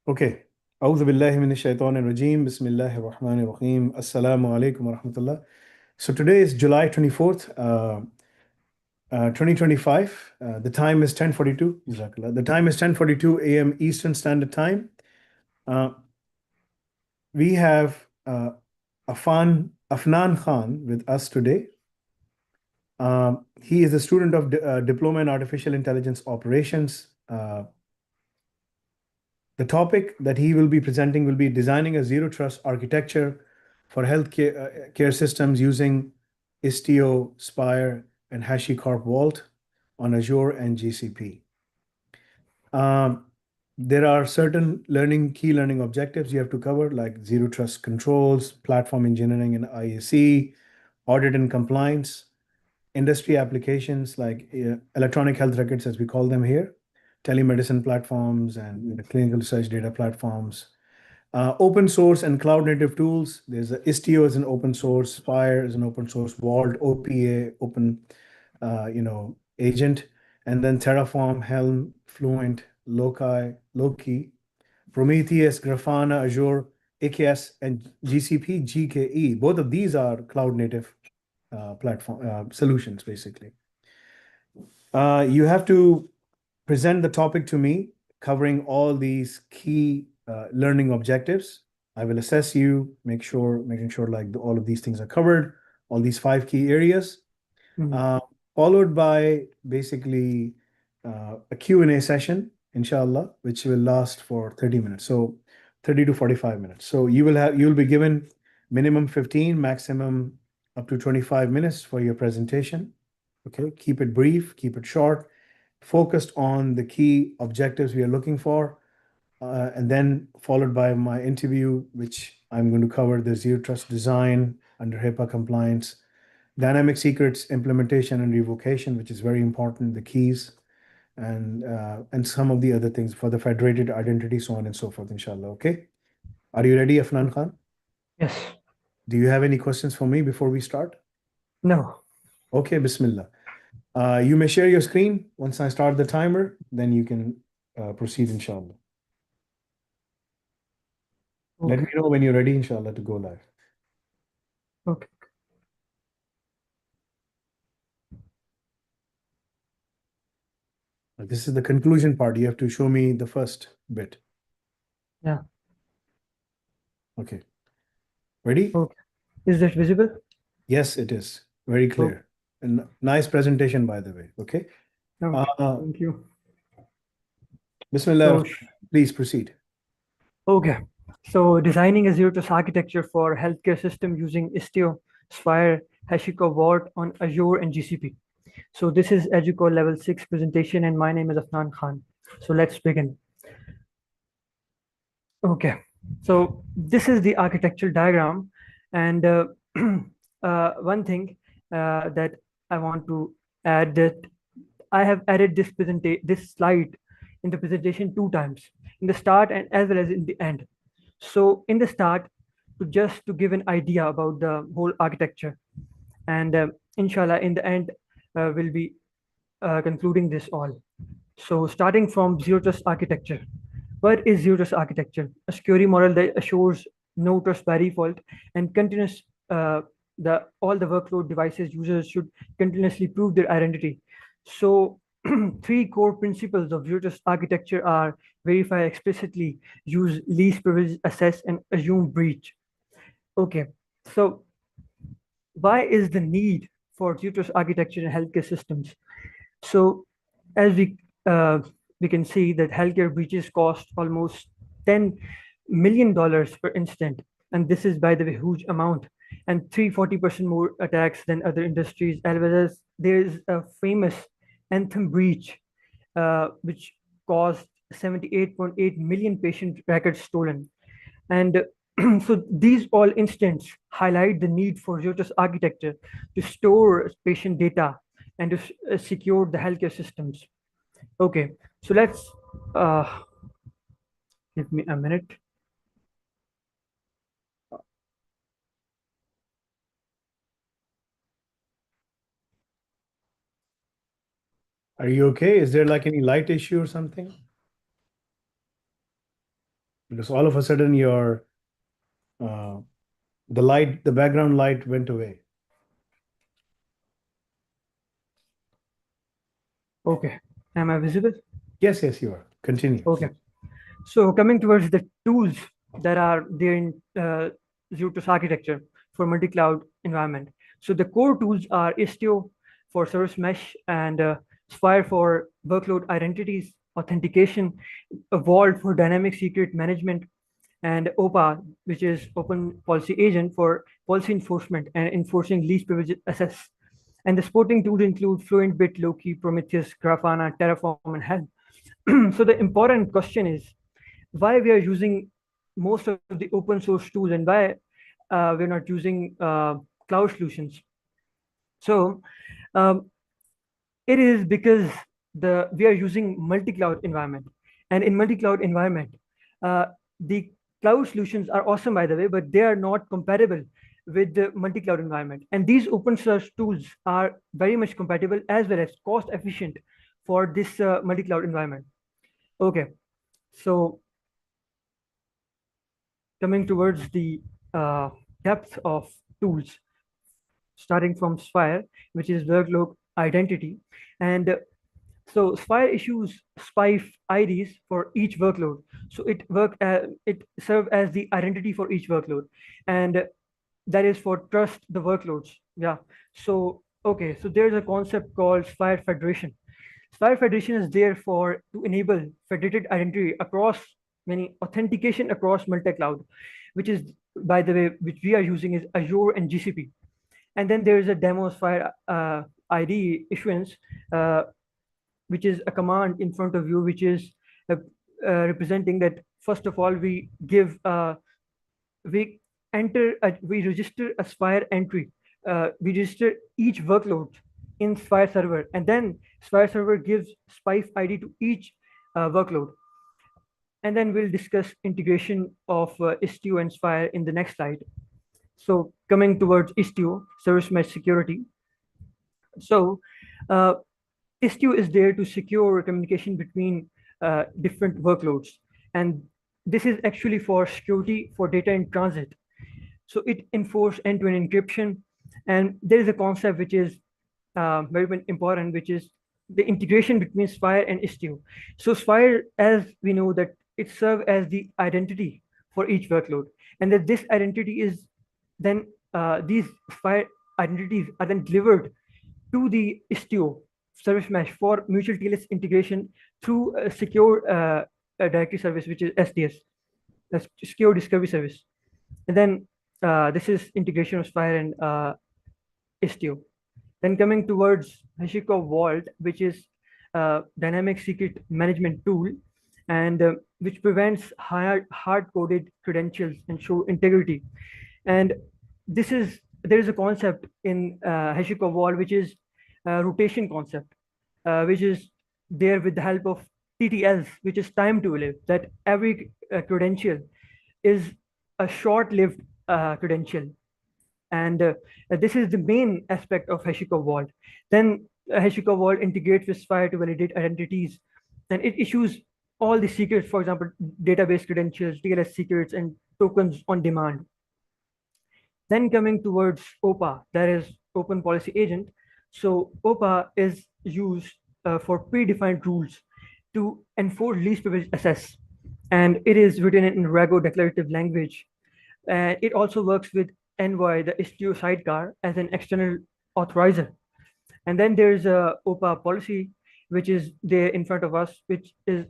Okay. أعوذ بالله من الشيطان الرجيم. بسم الله الرحمن الرحيم. Assalamu alaikum wa rahmatullah. So today is July 24th, 2025. The time is 10:42. Jazakallah. The time is 10:42 a.m. Eastern Standard Time. Uh, we have Afnan Khan with us today. He is a student of Diploma in Artificial Intelligence Operations. The topic that he will be presenting will be designing a zero trust architecture for healthcare care systems using Istio, Spire, and HashiCorp Vault on Azure and GCP. There are certain key learning objectives you have to cover, like zero trust controls, platform engineering and IAC, audit and compliance, industry applications like electronic health records, as we call them here, telemedicine platforms, and clinical research data platforms. Open source and cloud native tools. There's Istio as an open source, Spire is an open source, Vault, OPA, open, agent, and then Terraform, Helm, Fluent, Loki, Prometheus, Grafana, Azure, AKS, and GCP, GKE. Both of these are cloud native platform solutions, basically. You have to present the topic to me, covering all these key learning objectives. I will assess you, making sure like all of these things are covered, all these 5 key areas, followed by basically a Q&A session, inshallah, which will last for 30 minutes. So 30 to 45 minutes. So you'll be given minimum 15, maximum up to 25 minutes for your presentation. Okay, keep it brief, keep it short, focused on the key objectives we are looking for, and then followed by my interview, which I'm going to cover the zero trust design under HIPAA compliance, dynamic secrets implementation and revocation, which is very important, the keys, and some of the other things for the federated identity, so on and so forth, inshallah. Okay. Are you ready, Afnan Khan? Yes. Do you have any questions for me before we start? No. Okay, Bismillah. You may share your screen once I start the timer, then you can proceed, inshallah. Let me Okay. know when you're ready, inshallah, to go live. Okay. This is the conclusion part. You have to show me the first bit. Yeah. Okay. Ready? Okay. Is that visible? Yes, it is. Very Okay. clear. And nice presentation, by the way. Okay. Okay. Uh, Thank you. Bismillah. So, Please proceed. okay. So designing a zero trust architecture for healthcare system using Istio, Spire, HashiCorp Vault on Azure and GCP. So this is EduQual level 6 presentation and my name is Afnan Khan. So let's begin. Okay. So this is the architectural diagram, and one thing that I want to add that I have added this slide in the presentation 2 times, in the start and as well as in the end. So in the start, to give an idea about the whole architecture, and inshallah in the end we'll be concluding this all. So starting from zero trust architecture. What is zero trust architecture? A security model that assures no trust by default and continuous the all the workload devices users should continuously prove their identity. So three core principles of zero trust architecture are verify explicitly, use least privilege, assess, and assume breach. Okay, so why is the need for zero trust architecture in healthcare systems? So as we can see that healthcare breaches cost almost $10 million per incident, and this is by the way huge amount, and 340% more attacks than other industries. As well as there is a famous Anthem breach, which caused 78.8 million patient records stolen, and so these all incidents highlight the need for zero trust architecture to store patient data and to secure the healthcare systems. Okay, so let's uh, give me a minute. Are you okay? Is there like any light issue or something? because all of a sudden your the background light went away. Okay. Am I visible? Yes, yes, you are. Continue. Okay. So coming towards the tools that are there in Zero Trust architecture for multi-cloud environment. So the core tools are Istio for service mesh and Spire for workload identities, authentication, Vault for dynamic secret management, and OPA, which is Open Policy Agent for policy enforcement and enforcing least privilege access. And the supporting tools include Fluent, Bit, Loki, Prometheus, Grafana, Terraform, and Helm. So the important question is why we are using most of the open source tools and why we're not using cloud solutions. So it is because we are using multi-cloud environment, and in multi-cloud environment, the cloud solutions are awesome, by the way, but they are not compatible with the multi-cloud environment. And these open source tools are very much compatible as well as cost efficient for this multi-cloud environment. Okay, so coming towards the depth of tools, starting from Spire, which is workload identity. And so Spire issues SPIFE IDs for each workload. So it serves as the identity for each workload. And that is for trust the workloads. Yeah. So, okay. So there's a concept called Spire Federation. Spire Federation is there for to enable federated identity across many authentication across multi-cloud, which is, by the way, which we are using is Azure and GCP. And then there is a demo Spire ID issuance, which is a command in front of you, which is representing that first of all we give we we register a Spire entry. We register each workload in Spire server, and then Spire server gives SPIFE ID to each workload. And then we'll discuss integration of Istio and Spire in the next slide. So coming towards Istio, service mesh security. So Istio is there to secure communication between different workloads. And this is actually for security for data in transit. So it enforces end-to-end encryption. And there is a concept which is very important, which is the integration between Spire and Istio. So Spire, as we know, that it serves as the identity for each workload. And that this identity is then, these Spire identities are then delivered to the Istio service mesh for mutual TLS integration through a secure directory service, which is SDS, that's secure discovery service. And then this is integration of Spire and Istio. Then coming towards HashiCorp Vault, which is dynamic secret management tool, and which prevents hard-coded credentials and show integrity. And there is a concept in HashiCorp Vault, which is rotation concept, which is there with the help of TTLs, which is time to live, that every credential is a short-lived credential. And this is the main aspect of HashiCorp Vault. Then HashiCorp Vault integrates with Spire to validate identities, and it issues all the secrets, for example, database credentials, TLS secrets, and tokens on demand. Then coming towards OPA, that is Open Policy Agent. So OPA is used for predefined rules to enforce least privilege access. And it is written in Rago declarative language. And it also works with Envoy, the Istio sidecar, as an external authorizer. And then there's a OPA policy, which is there in front of us, which is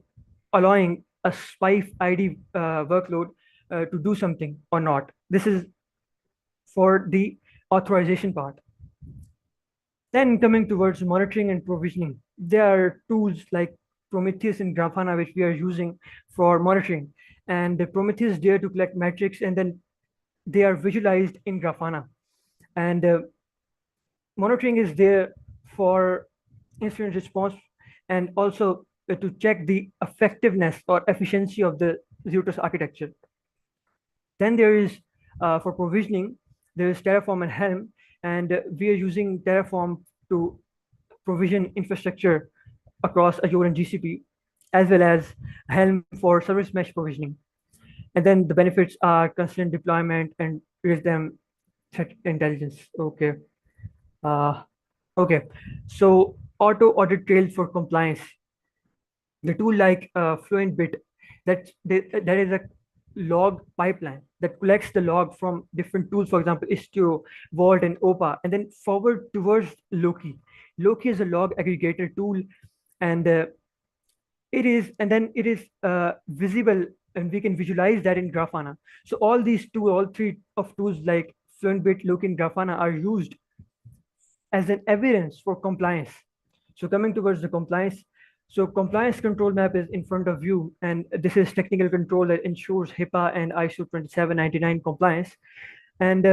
allowing a SPIFE ID workload to do something or not. This is for the authorization part. Then coming towards monitoring and provisioning, there are tools like Prometheus and Grafana, which we are using for monitoring. And the Prometheus is there to collect metrics, and then they are visualized in Grafana. And monitoring is there for incident response and also to check the effectiveness or efficiency of the Zero Trust architecture. Then there is, for provisioning, there is Terraform and Helm, and we are using Terraform to provision infrastructure across Azure and GCP, as well as Helm for service mesh provisioning. And then the benefits are consistent deployment and real-time threat intelligence. Okay. Okay. So auto audit trails for compliance. The tool like FluentBit, that is a log pipeline that collects the log from different tools, for example, Istio, Vault, and OPA, and then forward towards Loki. Loki is a log aggregator tool, and it is visible, and we can visualize that in Grafana. So all three of tools like FluentBit, Loki, and Grafana are used as an evidence for compliance. So coming towards the compliance, so compliance control map is in front of you, and this is technical control that ensures HIPAA and ISO 2799 compliance. And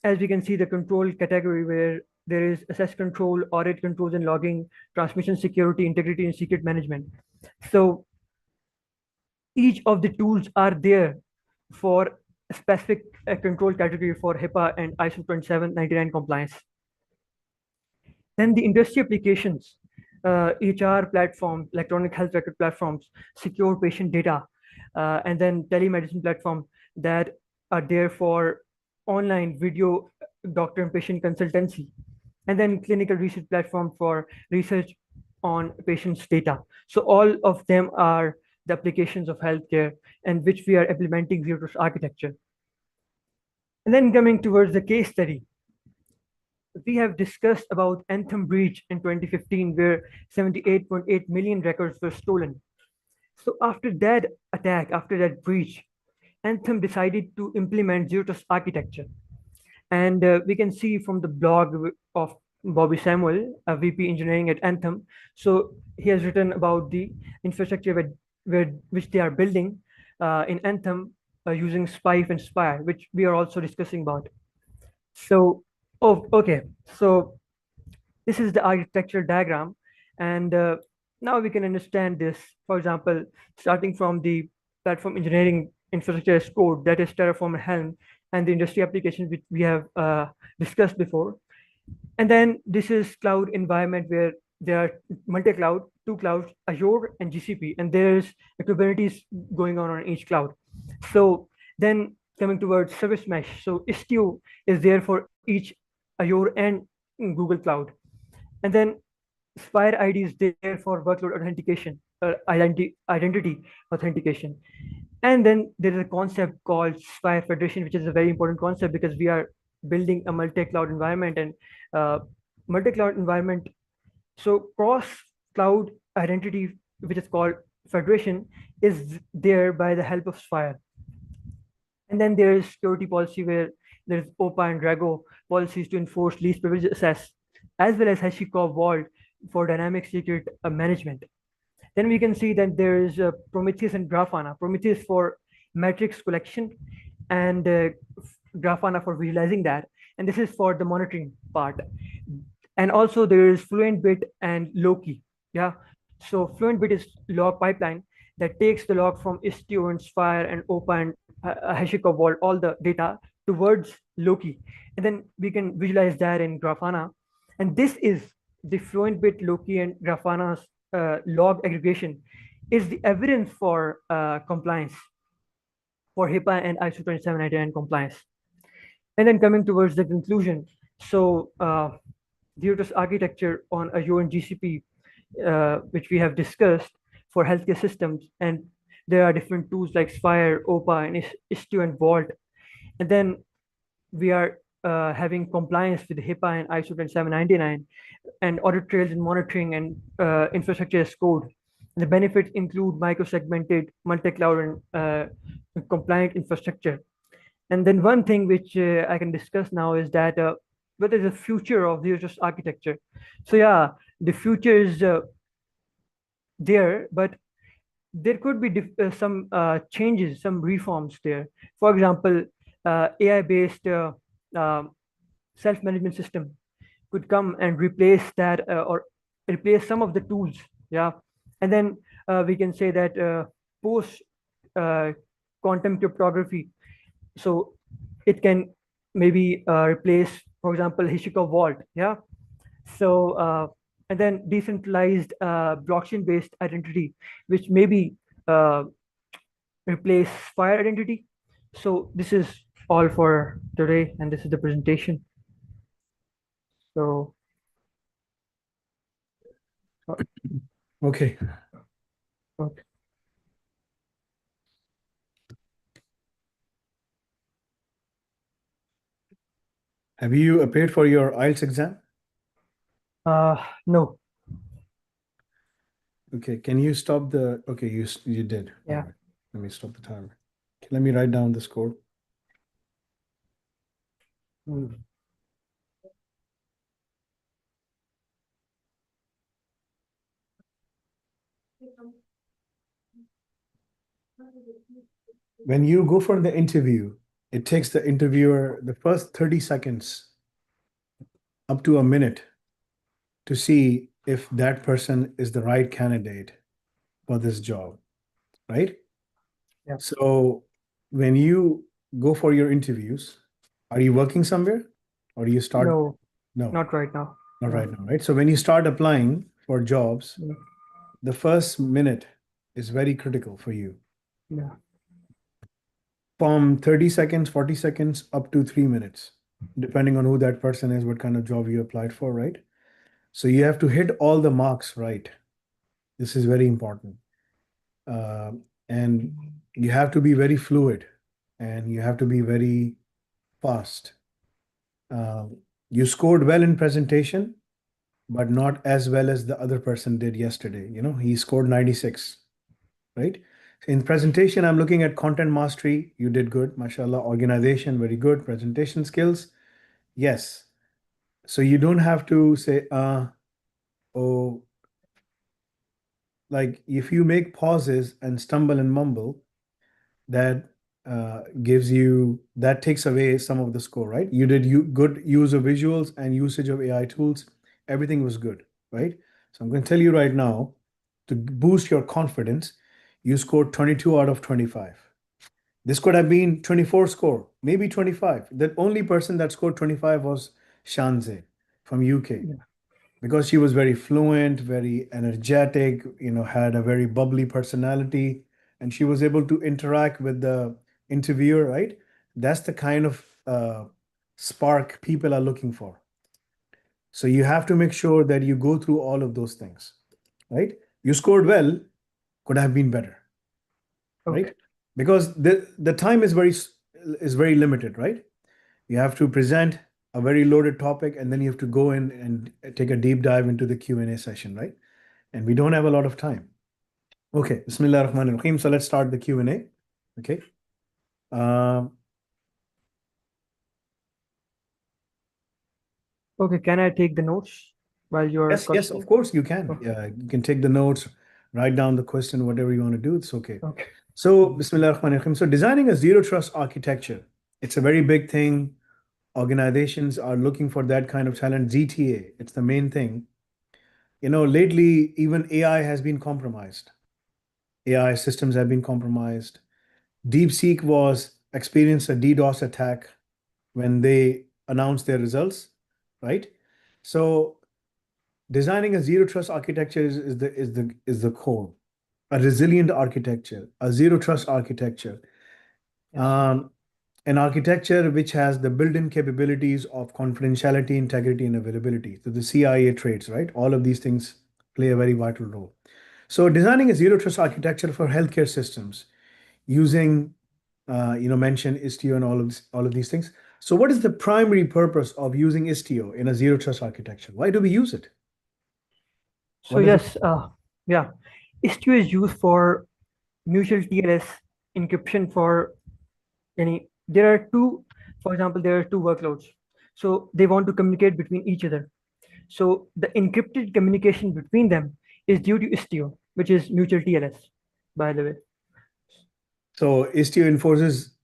as we can see, the control category where there is access control, audit controls and logging, transmission security, integrity, and secret management. So each of the tools are there for a specific control category for HIPAA and ISO 2799 compliance. Then the industry applications, HR platforms, electronic health record platforms, secure patient data, and then telemedicine platform that are there for online video doctor and patient consultancy, and then clinical research platform for research on patients' data. So all of them are the applications of healthcare and which we are implementing zero trust architecture. And then coming towards the case study, we have discussed about Anthem breach in 2015, where 78.8 million records were stolen. So after that attack, after that breach, Anthem decided to implement zero trust architecture. And we can see from the blog of Bobby Samuel, a VP engineering at Anthem. So he has written about the infrastructure which they are building in Anthem using Spife and Spire, which we are also discussing about. So, okay. So this is the architecture diagram. And now we can understand this. For example, starting from the platform engineering infrastructure as code, that is Terraform and Helm, and the industry applications which we have discussed before. And then this is cloud environment where there are multi-cloud, two clouds, Azure and GCP, and there's a Kubernetes going on each cloud. So then coming towards service mesh, so Istio is there for each Azure and Google Cloud. And then Spire ID is there for workload authentication, identity authentication. And then there is a concept called Spire Federation, which is a very important concept because we are building a multi-cloud environment and multi-cloud environment. So cross-cloud identity, which is called Federation, is there by the help of Spire. And then there is security policy where there is OPA and Drago policies to enforce least privilege access, as well as HashiCorp Vault for dynamic secret management. Then we can see that there is Prometheus and Grafana. Prometheus for metrics collection and Grafana for visualizing that. And this is for the monitoring part. And also there is FluentBit and Loki. Yeah. So FluentBit is log pipeline that takes the log from Istio and Spire and OPA and HashiCorp Vault, all the data towards Loki. And then we can visualize that in Grafana. And this is the FluentBit, Loki, and Grafana's log aggregation is the evidence for compliance for HIPAA and ISO 2799 compliance. And then coming towards the conclusion, so zero trust architecture on Azure and GCP, which we have discussed for healthcare systems, and there are different tools like Spire, OPA, and Istio and Vault. And then we are having compliance with HIPAA and ISO 2799 and audit trails and monitoring and infrastructure as code. And the benefits include micro-segmented, multi-cloud, and compliant infrastructure. And then one thing which I can discuss now is that what is the future of zero trust architecture? So yeah, the future is there, but there could be some changes, some reforms there. For example, AI-based self-management system could come and replace that or replace some of the tools. Yeah. And then we can say that post quantum cryptography, so it can maybe replace, for example, HashiCorp Vault. Yeah. So and then decentralized blockchain based identity, which maybe replace fire identity. So this is all for today, and this is the presentation. So Okay. okay. Have you appeared for your IELTS exam? No. Okay. Can you stop the? Okay, you did. Yeah. All right. Let me stop the timer. Okay, let me write down the score. Mm. When you go for the interview, it takes the interviewer the first 30 seconds up to a minute to see if that person is the right candidate for this job, right? Yeah. So when you go for your interviews, are you working somewhere or do you start? No, No, not right now. not No. right now, right? So when you start applying for jobs, Mm. the first minute is very critical for you. Yeah. From 30 seconds, 40 seconds, up to 3 minutes, depending on who that person is, what kind of job you applied for, right? So you have to hit all the marks right. This is very important. And you have to be very fluid and you have to be very fast. You scored well in presentation, but not as well as the other person did yesterday. You know, he scored 96, right? In presentation, I'm looking at content mastery. You did good, mashallah. Organization, very good. Presentation skills, yes. So you don't have to say, oh, like if you make pauses and stumble and mumble, that that takes away some of the score, right? You did good use of visuals and usage of AI tools. Everything was good, right? So I'm going to tell you right now, to boost your confidence, you scored 22 out of 25. This could have been 24 score, maybe 25. The only person that scored 25 was Shanze from UK Yeah. because she was very fluent, very energetic, had a very bubbly personality, and she was able to interact with the interviewer, right? That's the kind of spark people are looking for. So you have to make sure that you go through all of those things, right? You scored well, could have been better, Okay. right? Because the time is very limited, right? You have to present a very loaded topic, and then you have to go in and take a deep dive into the Q&A session, right? And we don't have a lot of time. Okay, Bismillah ar-Rahman ar-Rahim. So let's start the Q&A. Okay. Okay. Can I take the notes while you're Yes, of questioning? course you can. Okay. You can take the notes, write down the question, whatever you want to do. It's okay. Okay. So Bismillah ar-Rahman ar-Rahim. So designing a zero trust architecture, it's a very big thing. Organizations are looking for that kind of talent. ZTA, it's the main thing. Lately, even AI has been compromised. AI systems have been compromised. DeepSeek was experienced a DDoS attack when they announced their results, right? So designing a zero trust architecture is the core. A resilient architecture, a zero trust architecture, Yes. an architecture which has the built-in capabilities of confidentiality, integrity, and availability. So the CIA traits, right? All of these things play a very vital role. So designing a zero trust architecture for healthcare systems using, mention Istio and all of these things. So what is the primary purpose of using Istio in a zero trust architecture? Why do we use it? So What does it? yes, yeah, Istio is used for mutual TLS encryption for any. There are two, for example, there are two workloads. So they want to communicate between each other. So the encrypted communication between them is due to Istio, which is mutual TLS, by the way. So Istio enforces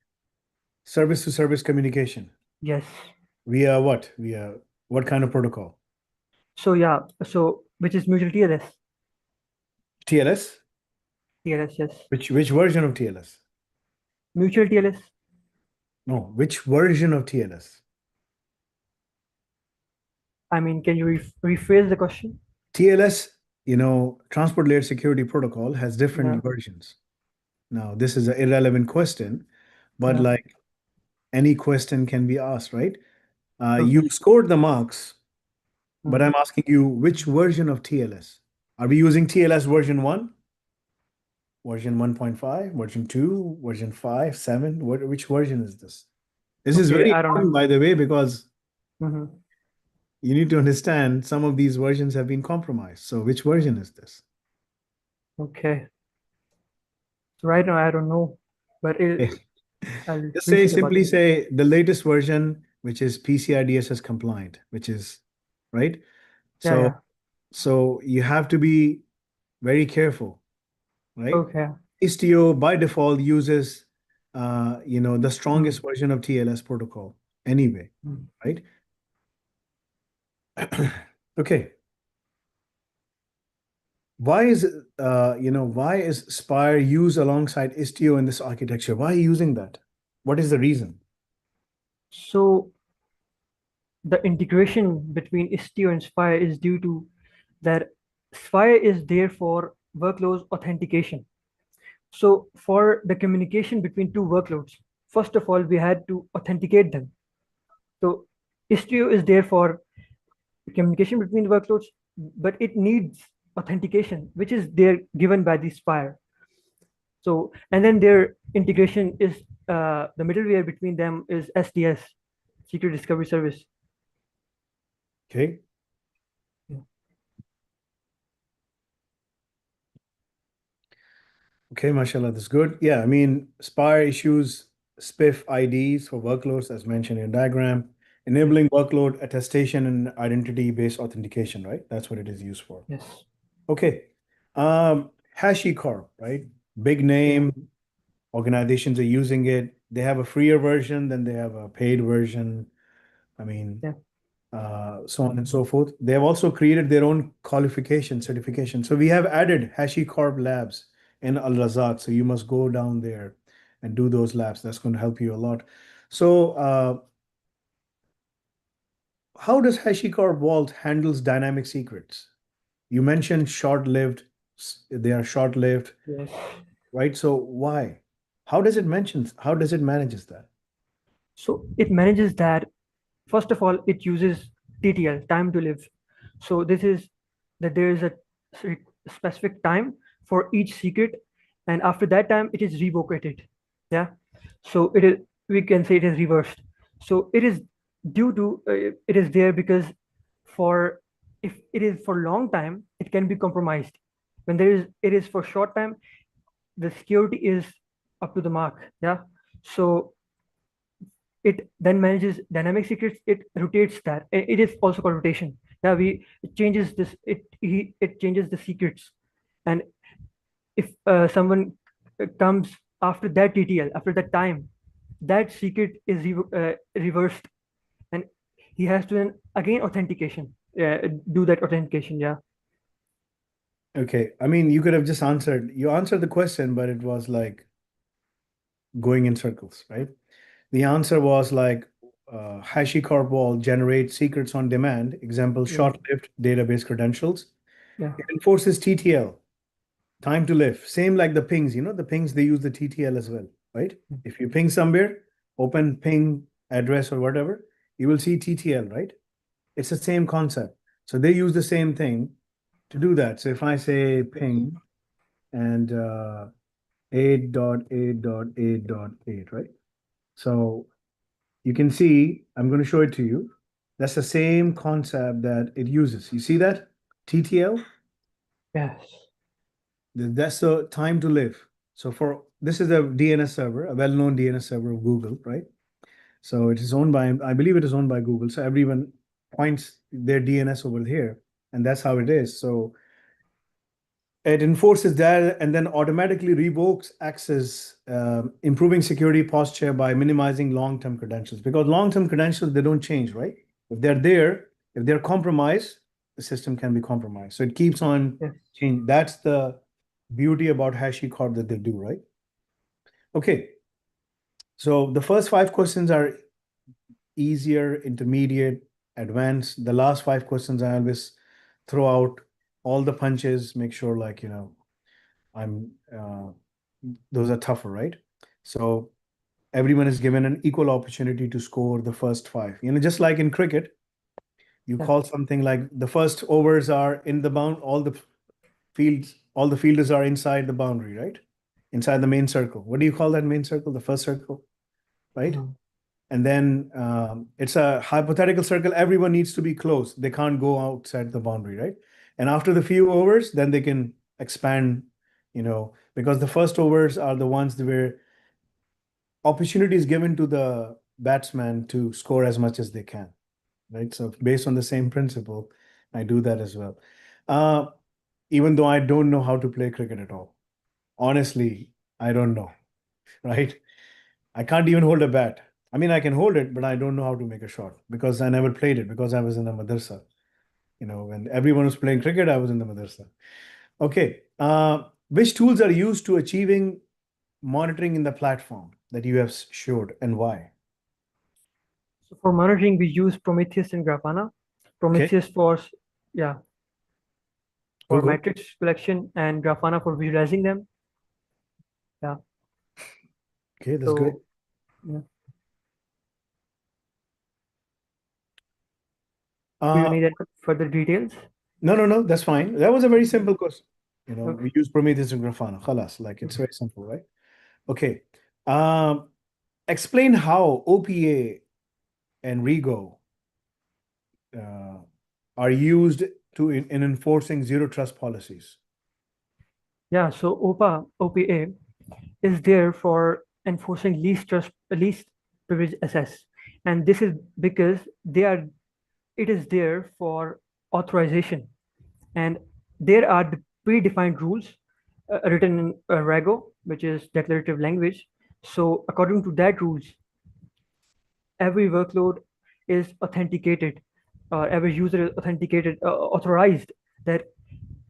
service to service communication Yes. via what? Via what kind of protocol? So yeah, so which is mutual TLS. TLS? TLS, yes. Which version of TLS? Mutual TLS. No, which version of TLS? I mean, can you rephrase the question? TLS, Transport Layer Security Protocol has Yeah. different versions. Now, this is an irrelevant question, but Yeah. like any question can be asked, right? Okay. You scored the marks, but Mhm. I'm asking you which version of TLS? Are we using TLS version 1, version 1.5, version 2, version 5, 7? Which version is this? This is Okay, very I don't know. important, by the way, because Mhm. you need to understand some of these versions have been compromised. So which version is this? Okay. So right now I don't know, but Okay. I'll Just say research about simply it. say the latest version, which is PCI DSS compliant, which is right. Yeah, So yeah. so you have to be very careful, right? Okay. Istio by default uses the Mm. strongest version of TLS protocol anyway, Mm. right? Okay. Why is Spire used alongside Istio in this architecture? Why are you using that? What is the reason? So the integration between Istio and Spire is due to that Spire is there for workloads authentication. So for the communication between two workloads, first of all, we had to authenticate them. So Istio is there for communication between workloads, but it needs authentication, which is there given by the Spire. So, and then their integration is the middleware between them is SDS, Secret Discovery Service. Okay. Yeah. Okay, mashallah, that's good. Yeah, I mean, Spire issues SPIF IDs for workloads, as mentioned in diagram, Yes. enabling workload attestation and identity-based authentication, right? That's what it is used for. Yes. Okay. HashiCorp, right? Big Yeah. name, organizations are using it. They have a freer version, then they have a paid version. I mean, Yeah. so on and so forth. They have also created their own qualification certification. So we have added HashiCorp labs in Al Razak. So you must go down there and do those labs. That's going to help you a lot. So how does HashiCorp Vault handles dynamic secrets? You mentioned short-lived. They are short-lived, Yes. right? So why? How does it mention? How does it manages that? So it manages that. First of all, it uses TTL, time to live. So this is that there is a specific time for each secret, and after that time, it is revocated. Yeah. So it is. We can say it is reversed. So it is due to it is there because for if it is for long time, it can be compromised. When there is it is for short time, the security is up to the mark. Yeah. So it then manages dynamic secrets. It rotates that. It is also called rotation. Yeah, we it changes this. It changes the secrets, and if someone comes after that TTL, after that time, that secret is reversed, and he has to then again authentication. Do that authentication. Yeah. Okay. I mean, you could have just answered. You answered the question, but it was like going in circles, right? The answer was like HashiCorp will generate secrets on demand, example, Yeah. short-lived database credentials. Yeah. It enforces TTL, time to live. Same like the pings, the pings, they use the TTL as well, right? If you ping somewhere, open ping address or whatever, you will see TTL, right? It's the same concept. So they use the same thing to do that. So if I say Yes. ping and 8.8.8.8, right? So you can see, I'm going to show it to you. That's the same concept that it uses. You see that? TTL, Yes. that's the time to live. So for this is a DNS server, a well-known DNS server of Google, right? So it is owned by, I believe it is owned by Google. So everyone points their DNS over here, and that's how it is. So it enforces that and then automatically revokes access, improving security posture by minimizing long-term credentials. Because long-term credentials, they don't change, right? If they're there, if they're compromised, the system can be compromised. So it keeps on Yes. changing. That's the beauty about HashiCorp that they do, right? Okay. So the first 5 questions are easier, intermediate, advanced. The last 5 questions, I always throw out all the punches, make sure like, I'm those are tougher, right? So everyone is given an equal opportunity to score the first five. Just like in cricket, you Yeah. call something like the first overs are in the bound, all the fielders are inside the boundary, right? Inside the main circle. What do you call that main circle? The first circle, right? And then it's a hypothetical circle. Everyone needs to be close. They can't go outside the boundary, right? And after the few overs, then they can expand, because the first overs are the ones where opportunity is given to the batsman to score as much as they can, right? So based on the same principle, I do that as well. Even though I don't know how to play cricket at all. Honestly, I don't know, right? I can't even hold a bat. I mean, I can hold it, but I don't know how to make a shot because I never played it because I was in the madrasa. When everyone was playing cricket, I was in the madrasa. Okay. Which tools are used to achieving monitoring in the platform that you have showed and why? So for monitoring, we use Prometheus and Grafana. Prometheus for Go, go. metrics collection and Grafana for visualizing them. Yeah. Okay, that's great. Yeah. Do you need any further details? No, that's fine. That was a very simple question. Okay. We use Prometheus and Grafana. Khalas, like it's very simple, right? Okay. Explain how OPA and REGO are used in enforcing zero trust policies. Yeah, so OPA is there for enforcing least privilege access. And this is because it is there for authorization. And there are the predefined rules written in REGO, which is declarative language. So according to that rules, every workload is authenticated, or every user is authenticated, authorized that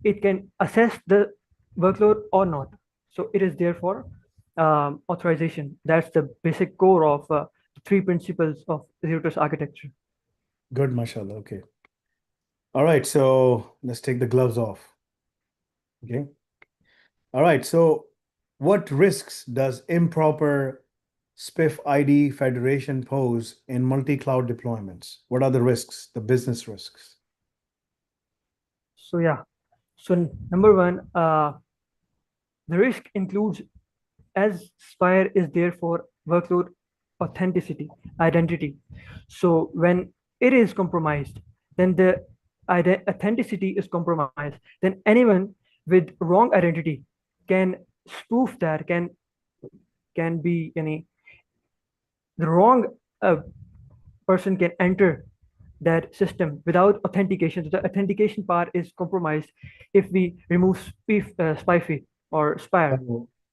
it can assess the workload or not. So it is therefore authorization. That's the basic core of three principles of zero trust architecture. Good, mashallah. Okay. All right, so let's take the gloves off. Okay. All right, so what risks does improper SPIF ID federation pose in multi-cloud deployments? What are the risks, the business risks? So yeah, so number one, the risk includes, as Spire is there for workload authenticity, identity. So when it is compromised, then the authenticity is compromised. Then anyone with wrong identity can spoof that, can be any the wrong person can enter that system without authentication. So the authentication part is compromised if we remove SPIFE or Spire.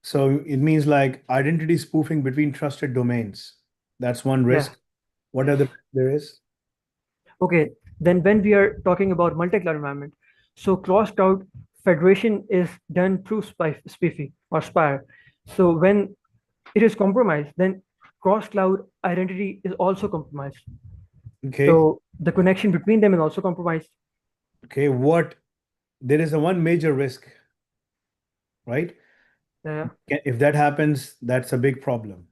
So it means like identity spoofing between trusted domains. That's one risk. Yeah. What other there is? Okay, then when we are talking about multi-cloud environment, so cross-cloud federation is done through SPIFE or Spire. So when it is compromised, then cross-cloud identity is also compromised. Okay. So the connection between them is also compromised. Okay, there is a one major risk, right? Yeah. If that happens, that's a big problem.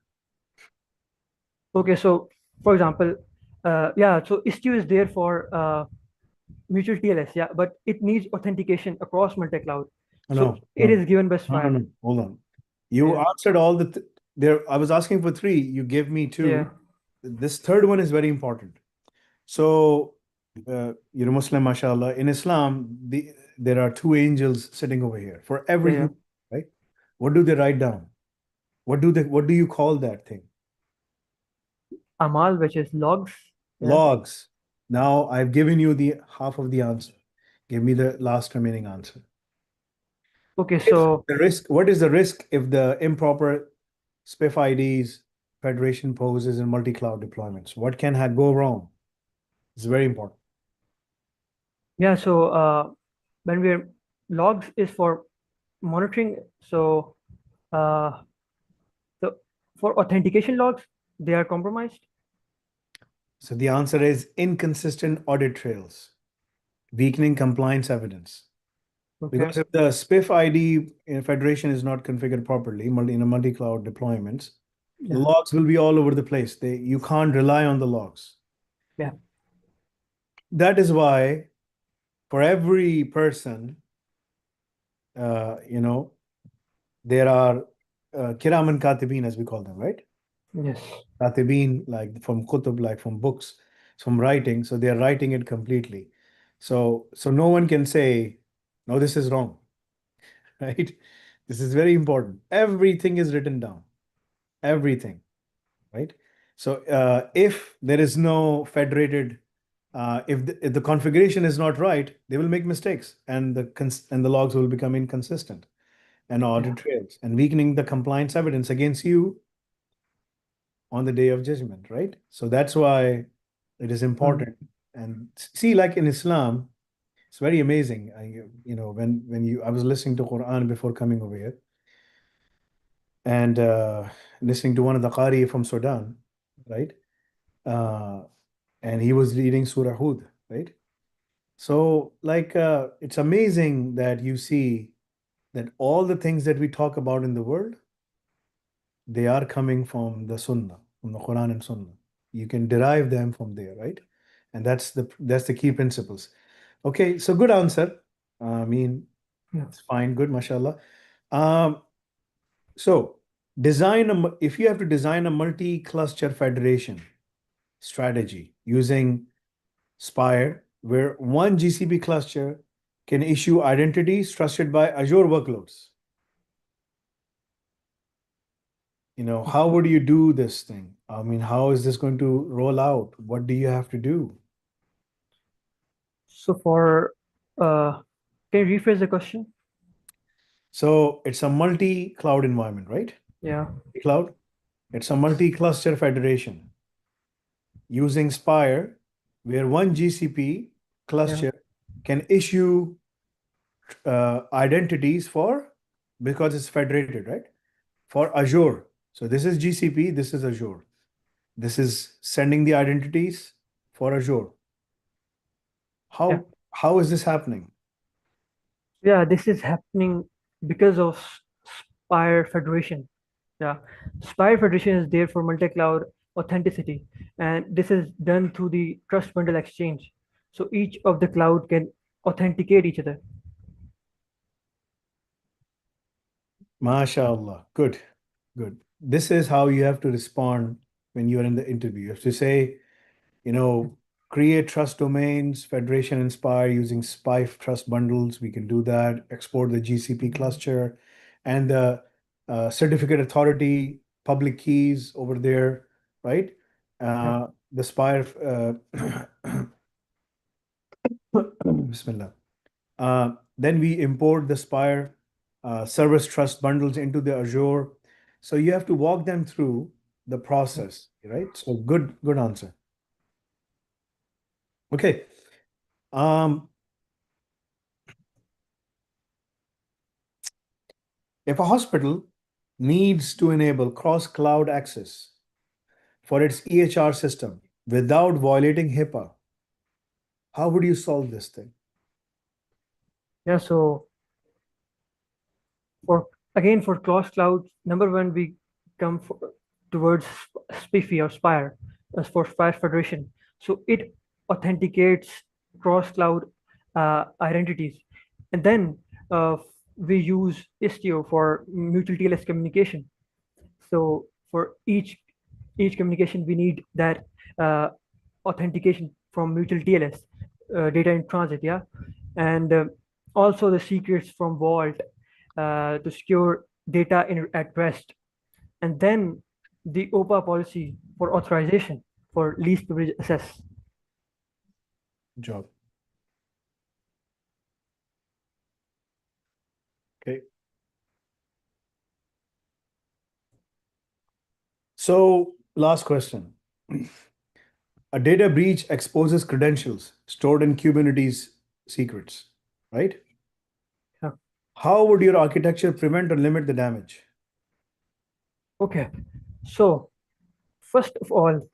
Okay, so for example, so Istio is there for mutual TLS, yeah, but it needs authentication across multi-cloud. So it is given by Spire. No, hold on. You answered all there. I was asking for three. You gave me two. Yeah. This third one is very important. So, you're a Muslim, mashallah. In Islam, there are two angels sitting over here for every human, right? What do they write down? What do you call that thing? Amal, which is logs. Logs. Now I've given you the half of the answer. Give me the last remaining answer. Okay, so what is the risk if the improper SPIF IDs federation poses in multi-cloud deployments? What can go wrong? It's very important. Yeah, so when we're logs is for monitoring. So for authentication logs, they are compromised. So the answer is inconsistent audit trails, weakening compliance evidence. Okay. Because if the SPIF ID in federation is not configured properly in a multi-cloud deployments, the Yeah. logs will be all over the place. You can't rely on the logs. Yeah. That is why for every person, there are kiraman katibin, as we call them, right? Yes. Katibin, like from kutub, like from books, from writing. So they are writing it completely. So no one can say, no, this is wrong, right? This is very important. Everything is written down. Everything, right? So if there is no federated, if the configuration is not right, they will make mistakes, and the logs will become inconsistent and audit trails, and weakening the compliance evidence against you on the day of judgment, right? So that's why it is important. And see, like in Islam, it's very amazing. I was listening to Quran before coming over here, and listening to one of the Qari from Sudan, right? Uh, and he was reading Surah Hud, right? So, like, it's amazing that you see that all the things that we talk about in the world, they are coming from the Sunnah, from the Quran and Sunnah. You can derive them from there, right? And that's the key principles. Okay, so good answer. I mean, Yeah. it's fine, good, mashallah. Um, so if you have to design a multi-cluster federation strategy using Spire, where one GCP cluster can issue identities trusted by Azure workloads. How would you do this thing? I mean, how is this going to roll out? What do you have to do? So can you rephrase the question? So it's a multi-cloud environment, right? Yeah. Cloud. It's a multi-cluster federation using Spire, where one GCP Yeah. cluster can issue identities because it's federated, right? For Azure. So this is GCP, this is Azure. This is sending the identities for Azure. Yeah. How is this happening? Yeah. This is happening because of Spire Federation. Yeah. Spire Federation is there for multi-cloud authenticity, and this is done through the trust bundle exchange. So each of the cloud can authenticate each other. MashaAllah. Good. Good. This is how you have to respond when you are in the interview. You have to say, create trust domains, Federation Inspire using SPY trust bundles. We can do that. Export the GCP cluster and the certificate authority public keys over there, right? Yeah. The Spire, Bismillah. Then we import the Spire service trust bundles into the Azure. So you have to walk them through the process, right? So good answer. Okay. If a hospital needs to enable cross-cloud access for its EHR system without violating HIPAA, how would you solve this thing? Yeah. So for cross cloud, number one, we come towards SPIFFE or Spire as for Spire Federation. So it authenticates cross cloud identities, and then we use Istio for mutual TLS communication. So for each communication, we need that authentication from mutual TLS, data in transit, yeah, and also the secrets from Vault to secure data at rest, and then the OPA policy for authorization for least privilege access. Good job. Okay. So last question. A data breach exposes credentials stored in Kubernetes secrets, right? Yeah. How would your architecture prevent or limit the damage? Okay, so first of all,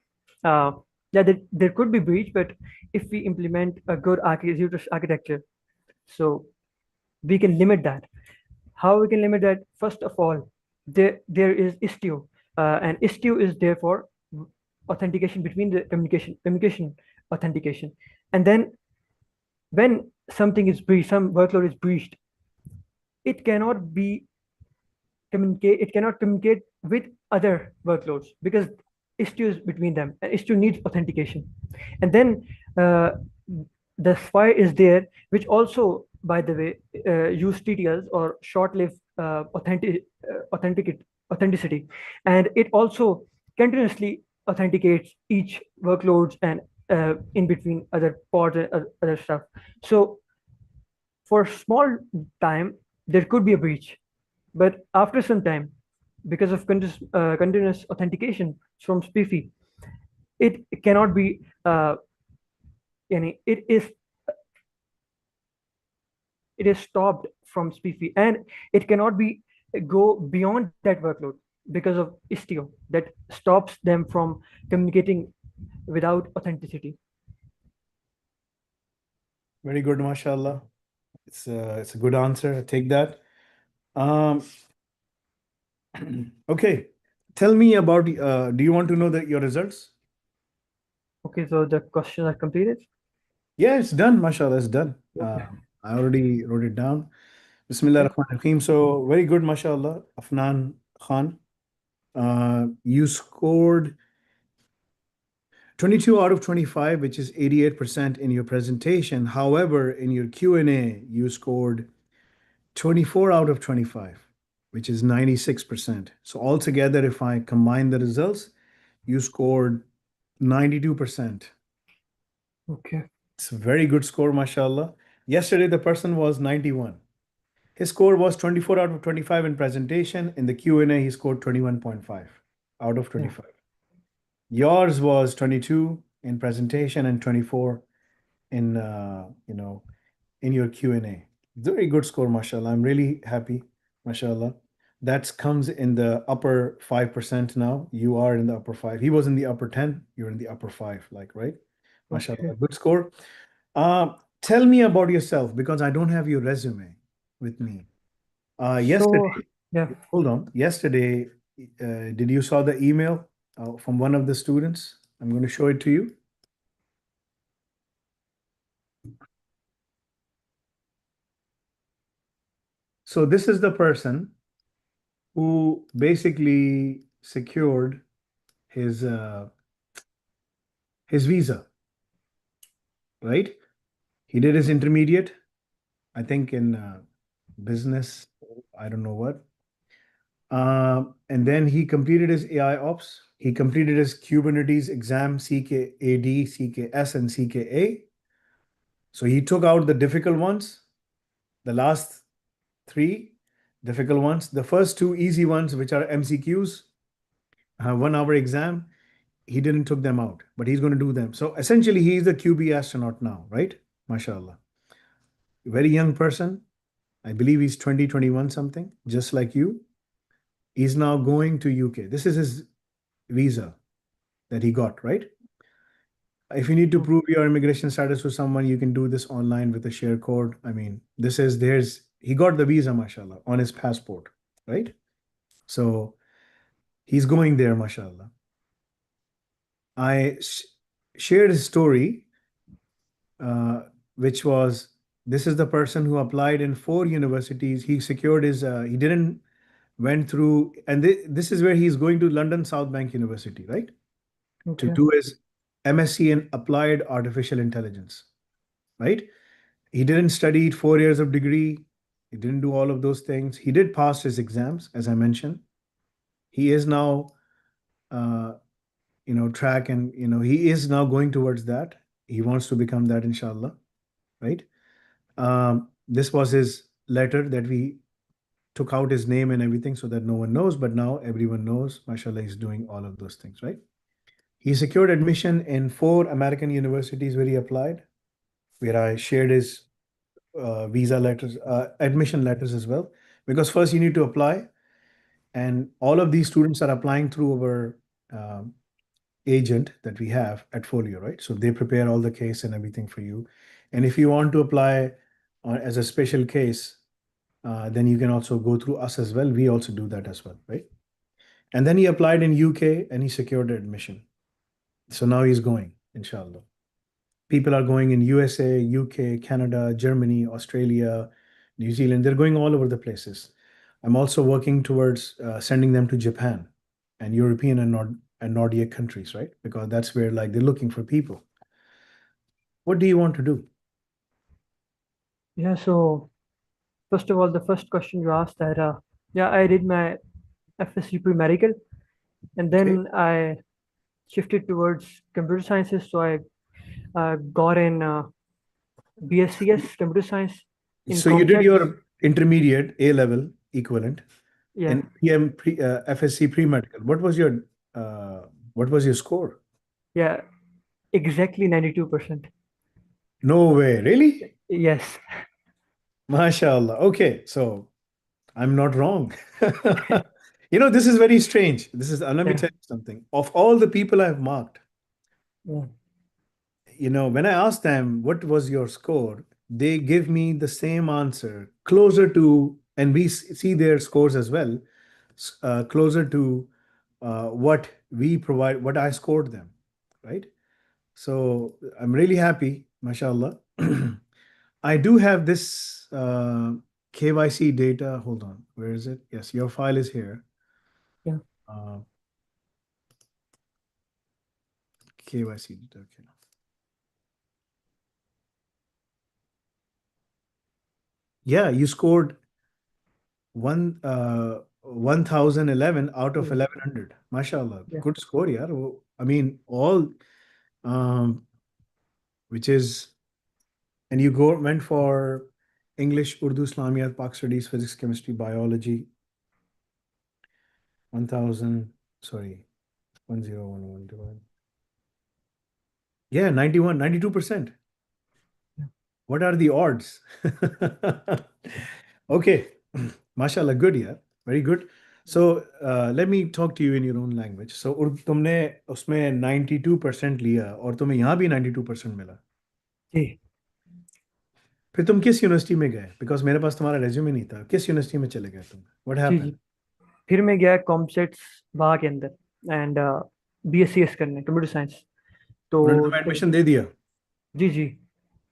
uh, yeah, there could be breach, but if we implement a good architecture, so we can limit that. How we can limit that? First of all, there is Istio, and Istio is there for authentication between the communication authentication. And then when something is breached, some workload is breached, it cannot be communicate. It cannot communicate with other workloads because Istio is between them, and Istio needs authentication. And then uh, the spy is there, which also, by the way, use TTLs or short-lived authenticity, and it also continuously authenticates each workloads and in between other pods and other stuff. So for small time, there could be a breach, but after some time, because of continuous authentication from SPIFFE, it cannot be it is stopped from SPIFFE, and it cannot be go beyond that workload because of Istio that stops them from communicating without authenticity. Very good, mashallah. It's a good answer. I take that. Okay. Tell me about, do you want to know your results? Okay, so the questions are completed. Yeah, it's done, mashallah, it's done. Okay. I already wrote it down. Bismillah Okay. ar-Rahman ar-Rahim. So very good, mashallah, Afnan Khan. You scored 22 out of 25, which is 88% in your presentation. However, in your Q&A, you scored 24 out of 25, which is 96%. So altogether, if I combine the results, you scored 92%. Okay. It's a very good score, mashallah. Yesterday, the person was 91. His score was 24 out of 25 in presentation. In the Q&A, he scored 21.5 out of Yeah. 25. Yours was 22 in presentation and 24 in in your Q&A. Very good score, mashallah. I'm really happy, mashallah. That comes in the upper 5% now. You are in the upper 5. He was in the upper 10. You're in the upper 5, like, right? Mashallah, Okay. good score. Tell me about yourself because I don't have your resume with me. So Yesterday, yeah. hold on. Yesterday, did you saw the email from one of the students? I'm going to show it to you. So this is the person who basically secured his visa, right? He did his intermediate, I think in business, I don't know what. And then he completed his AI ops. He completed his Kubernetes exam, CKAD, CKS, and CKA. So he took out the difficult ones, the last three difficult ones, the first two easy ones, which are MCQs, 1 hour exam. He didn't took them out, but he's going to do them. So essentially, he's the QB astronaut now, right? MashaAllah. Very young person. I believe he's 20, 21 something, just like you. He's now going to UK. This is his visa that he got, right? If you need to prove your immigration status to someone, you can do this online with a share code. I mean, he got the visa, mashallah, on his passport, right? So he's going there, mashallah. I shared his story, which was this is the person who applied in 4 universities. He secured his, he didn't went through, and this is where he's going to London South Bank University, right? To Okay. do his MSc in Applied Artificial Intelligence, right? He didn't study 4 years of degree. He didn't do all of those things. He did pass his exams, as I mentioned. He is now, uh, track and, he is now going towards that. He wants to become that, inshallah, right? This was his letter that we took out his name and everything so that no one knows, but now everyone knows, mashallah, he's doing all of those things, right? He secured admission in 4 American universities where he applied, where I shared his visa letters, admission letters as well. Because first you need to apply, and all of these students are applying through our agent that we have at Folio, right? So they prepare all the case and everything for you. And if you want to apply as a special case, then you can also go through us as well. We also do that as well, right? And then he applied in UK and he secured admission. So now he's going, inshallah. People are going in USA, UK, Canada, Germany, Australia, New Zealand. They're going all over the places. I'm also working towards sending them to Japan and European and Nordic countries, right? Because that's where like they're looking for people. What do you want to do? Yeah, so first of all, the first question you asked that, yeah, I did my FSC pre-medical, and Okay. then I shifted towards computer sciences. So I got in BScs computer science in So you did Comtech. your intermediate A level equivalent Yeah, in FSC pre-medical. Uh, what was your score? yeah, exactly 92%. No way, really? Yes, MashaAllah. Okay, so I'm not wrong. This is very strange. Let me yeah, tell you something. Of all the people I've marked, yeah, when I ask them what was your score, they give me the same answer, closer to, and we see their scores as well, closer to what we provide, what I scored them, right? So I'm really happy, mashallah. I do have this KYC data. Hold on, where is it? Yes, your file is here. yeah. Uh, KYC data. Okay. Yeah, you scored 1011 out of Yeah, 1100. MashaAllah, yeah. good score, yaar. I mean, all um, which is, and you went for English, Urdu, Islamiyat, Pak Studies, Physics, Chemistry, Biology, 1000, sorry, 1011 divided. Yeah, 91, 92%. What are the odds? Okay, mashallah, good, yeah, very good. So let me talk to you in your own language. So तुमने उसमें 92% लिया और तुम्हें यहाँ भी 92% मिला. जी फिर तुम किस यूनिवर्सिटी में गए? बिकॉज मेरे पास तुम्हारा रेज्यूमे नहीं था. किस यूनिवर्सिटी में चले गए तुम? What ji happened? जी फिर मैं गया कॉमसेट्स वहाँ के अंदर एंड BScs करने कंप्यूटर साइंस। तो उन्होंने तुम्हें एडमिशन दे दिया? जी जी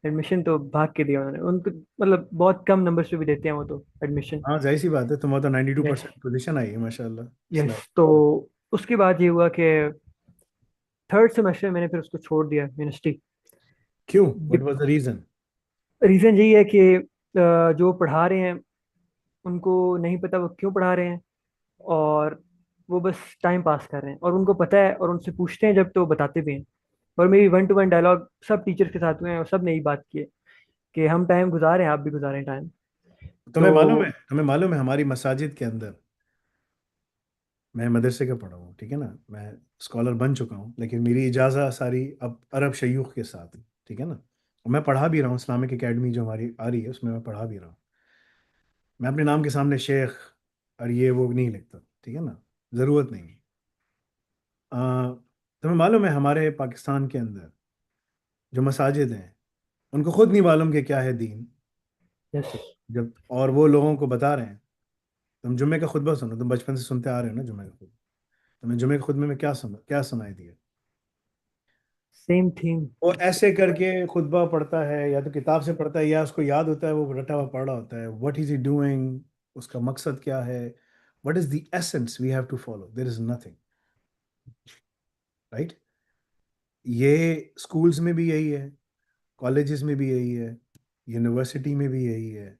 एडमिशन तो भाग के दिया उन्होंने उनको, मतलब बहुत कम नंबर्स पे भी देते हैं वो तो एडमिशन। हाँ, जाहिर सी बात है, तुम्हारा तो यस 92% पोजीशन आई है माशाल्लाह. यस। स्लाइड. तो उसके बाद ये हुआ कि थर्ड सेमेस्टर में मैंने फिर उसको छोड़ दिया यूनिवर्सिटी। क्यों? What was the reason? Reason यही है कि जो पढ़ा रहे हैं उनको नहीं पता वो क्यों पढ़ा रहे हैं, और वो बस टाइम पास कर रहे हैं, और उनको पता है और उनसे पूछते हैं जब तो वो बताते भी हैं। और मेरी 1-to-1 डायलॉग सब टीचर्स के साथ हुए हैं और सब ने यही बात की है कि हम टाइम गुजारे हैं, आप भी गुजारें टाइम। तो तुम्हें मालूम है हमारी मसाजिद के अंदर, मैं मदरसे का पढ़ा हूँ, ठीक है ना, मैं स्कॉलर बन चुका हूँ, लेकिन मेरी इजाज़त सारी अब अरब शयूख के साथ है, ठीक है ना. और मैं पढ़ा भी रहा हूँ, इस्लामिक एकेडमी जो हमारी आ रही है उसमें मैं पढ़ा भी रहा हूँ. मैं अपने नाम के सामने शेख और ये वो नहीं लिखता, ठीक है ना, ज़रूरत नहीं. आ, तुम्हें मालूम है हमारे पाकिस्तान के अंदर जो मसाजिद हैं उनको खुद नहीं मालूम कि क्या है दीन. यस जब और वो लोगों को बता रहे हैं. तुम जुम्मे का खुतबा सुनो, तुम बचपन से सुनते आ रहे हो ना जुम्मे का खुतबा. तुम्हें जुम्मे के खुतबे में क्या सुनाई दिया? Same theme. वो ऐसे करके खुतबा पढ़ता है, या तो किताब से पढ़ता है या उसको याद होता है, वो रटा हुआ पढ़ रहा होता है. What is he doing? उसका मकसद क्या है? What is the essence we have to follow? There is nothing, right. ये स्कूल्स में भी यही है, कॉलेजेस में भी यही है, यूनिवर्सिटी में भी यही है,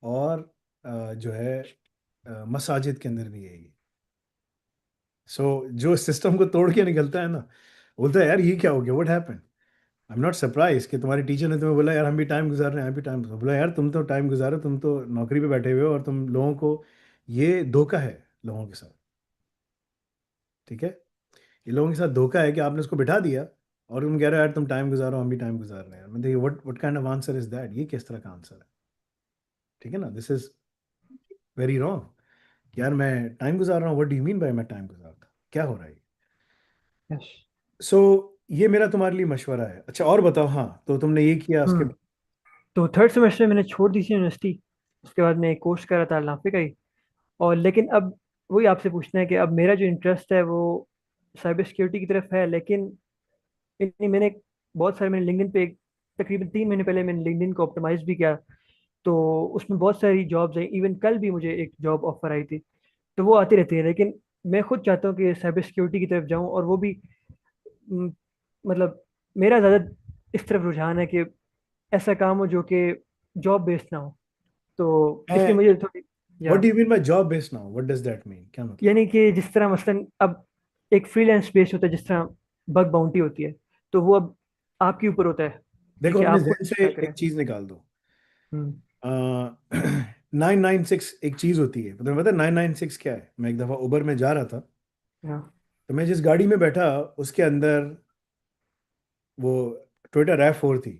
और जो है मसाजिद के अंदर भी यही है. सो जो सिस्टम को तोड़ के निकलता है ना, बोलता है यार ये क्या हो गया, what happened. I am not surprise कि तुम्हारी टीचर ने तुम्हें बोला यार हम भी टाइम गुजार रहे हैं, हम भी टाइम. बोला यार तुम तो टाइम गुजारो, तुम तो नौकरी पे बैठे हुए हो और तुम लोगों को, ये धोखा है लोगों के साथ, ठीक है. ये लोगों के साथ धोखा है कि आपने उसको बिठा दिया और तुम कह रहे हो यार तुम टाइम गुजारो, हम भी टाइम गुजार रहे हैं. मैं देखिए what what kind of answer is that? ये किस तरह का आंसर है? ठीक है ना, दिस इज वेरी रॉन्ग. यार मैं टाइम गुजार रहा हूँ, what do you mean by मैं टाइम गुजारता? क्या हो रहा है? यस। सो ये मेरा तुम्हारे लिए मशवरा है. अच्छा और बताओ. हाँ, तो तुमने ये किया उसके बाद? तो थर्ड सेमेस्टर में मैंने छोड़ दी थी यूनिवर्सिटी। उसके बाद मैं एक कोर्स कर रहा था नाफे का ही। और लेकिन अब वही आपसे पूछना है कि अब मेरा जो इंटरेस्ट है वो साइबर सिक्योरिटी की तरफ है, लेकिन मैंने बहुत सारे, मैंने लिंक्डइन पे तकरीबन 3 महीने पहले मैंने लिंक्डइन को ऑप्टिमाइज भी किया। तो उसमें बहुत सारी जॉब्स हैं, इवन कल भी मुझे एक जॉब ऑफर आई थी। तो वो आती रहती है, लेकिन मैं खुद चाहता हूँ कि साइबर सिक्योरिटी की तरफ जाऊँ, और वो भी म, मतलब मेरा ज़्यादा इस तरफ रुझान है कि ऐसा काम हो जो कि जॉब बेस्ड ना हो। तो इसलिए मैं मुझे थोड़ी, व्हाट या do you mean by job based now, what does that mean, क्या मतलब? यानी कि जिस तरह मसलन अब एक फ्रीलांस बेस्ड होता है, जिस तरह बग बाउंटी होती है, तो वो अब आपके ऊपर होता है देखो कि अपने आप खुद जहन से क्या करें। एक चीज निकाल दो। हम्म। 996 एक चीज होती है, तुम्हें पता है 996 क्या है? मैं एक दफा उबर में जा रहा था, हाँ। तो मैं जिस गाड़ी में बैठा उसके अंदर वो टोयोटा रैव 4 थी।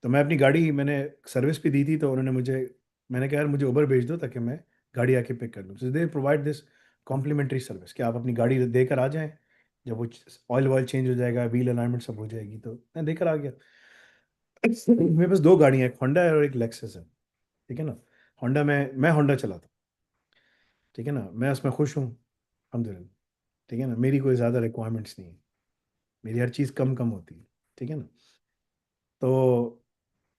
तो मैं अपनी गाड़ी मैंने सर्विस भी दी थी, तो उन्होंने मुझे, मैंने कहा यार मुझे उबर भेज दो ताकि मैं गाड़ी आके पिक कर लूँ। तो they provide this complimentary service कि आप अपनी गाड़ी देकर आ जाएं, जब वो ऑयल वॉयल चेंज हो जाएगा, व्हील अलाइनमेंट सब हो जाएगी। तो मैं देकर आ गया। मेरे पास दो गाड़ियां, एक होंडा है और एक लेक्सस है, ठीक है ना। होंडा में मैं होंडा चलाता हूँ, ठीक है ना, मैं उसमें खुश हूँ अल्हम्दुलिल्लाह, ठीक है ना। मेरी कोई ज़्यादा रिक्वायरमेंट्स नहीं है, मेरी हर चीज़ कम कम होती है, ठीक है ना। तो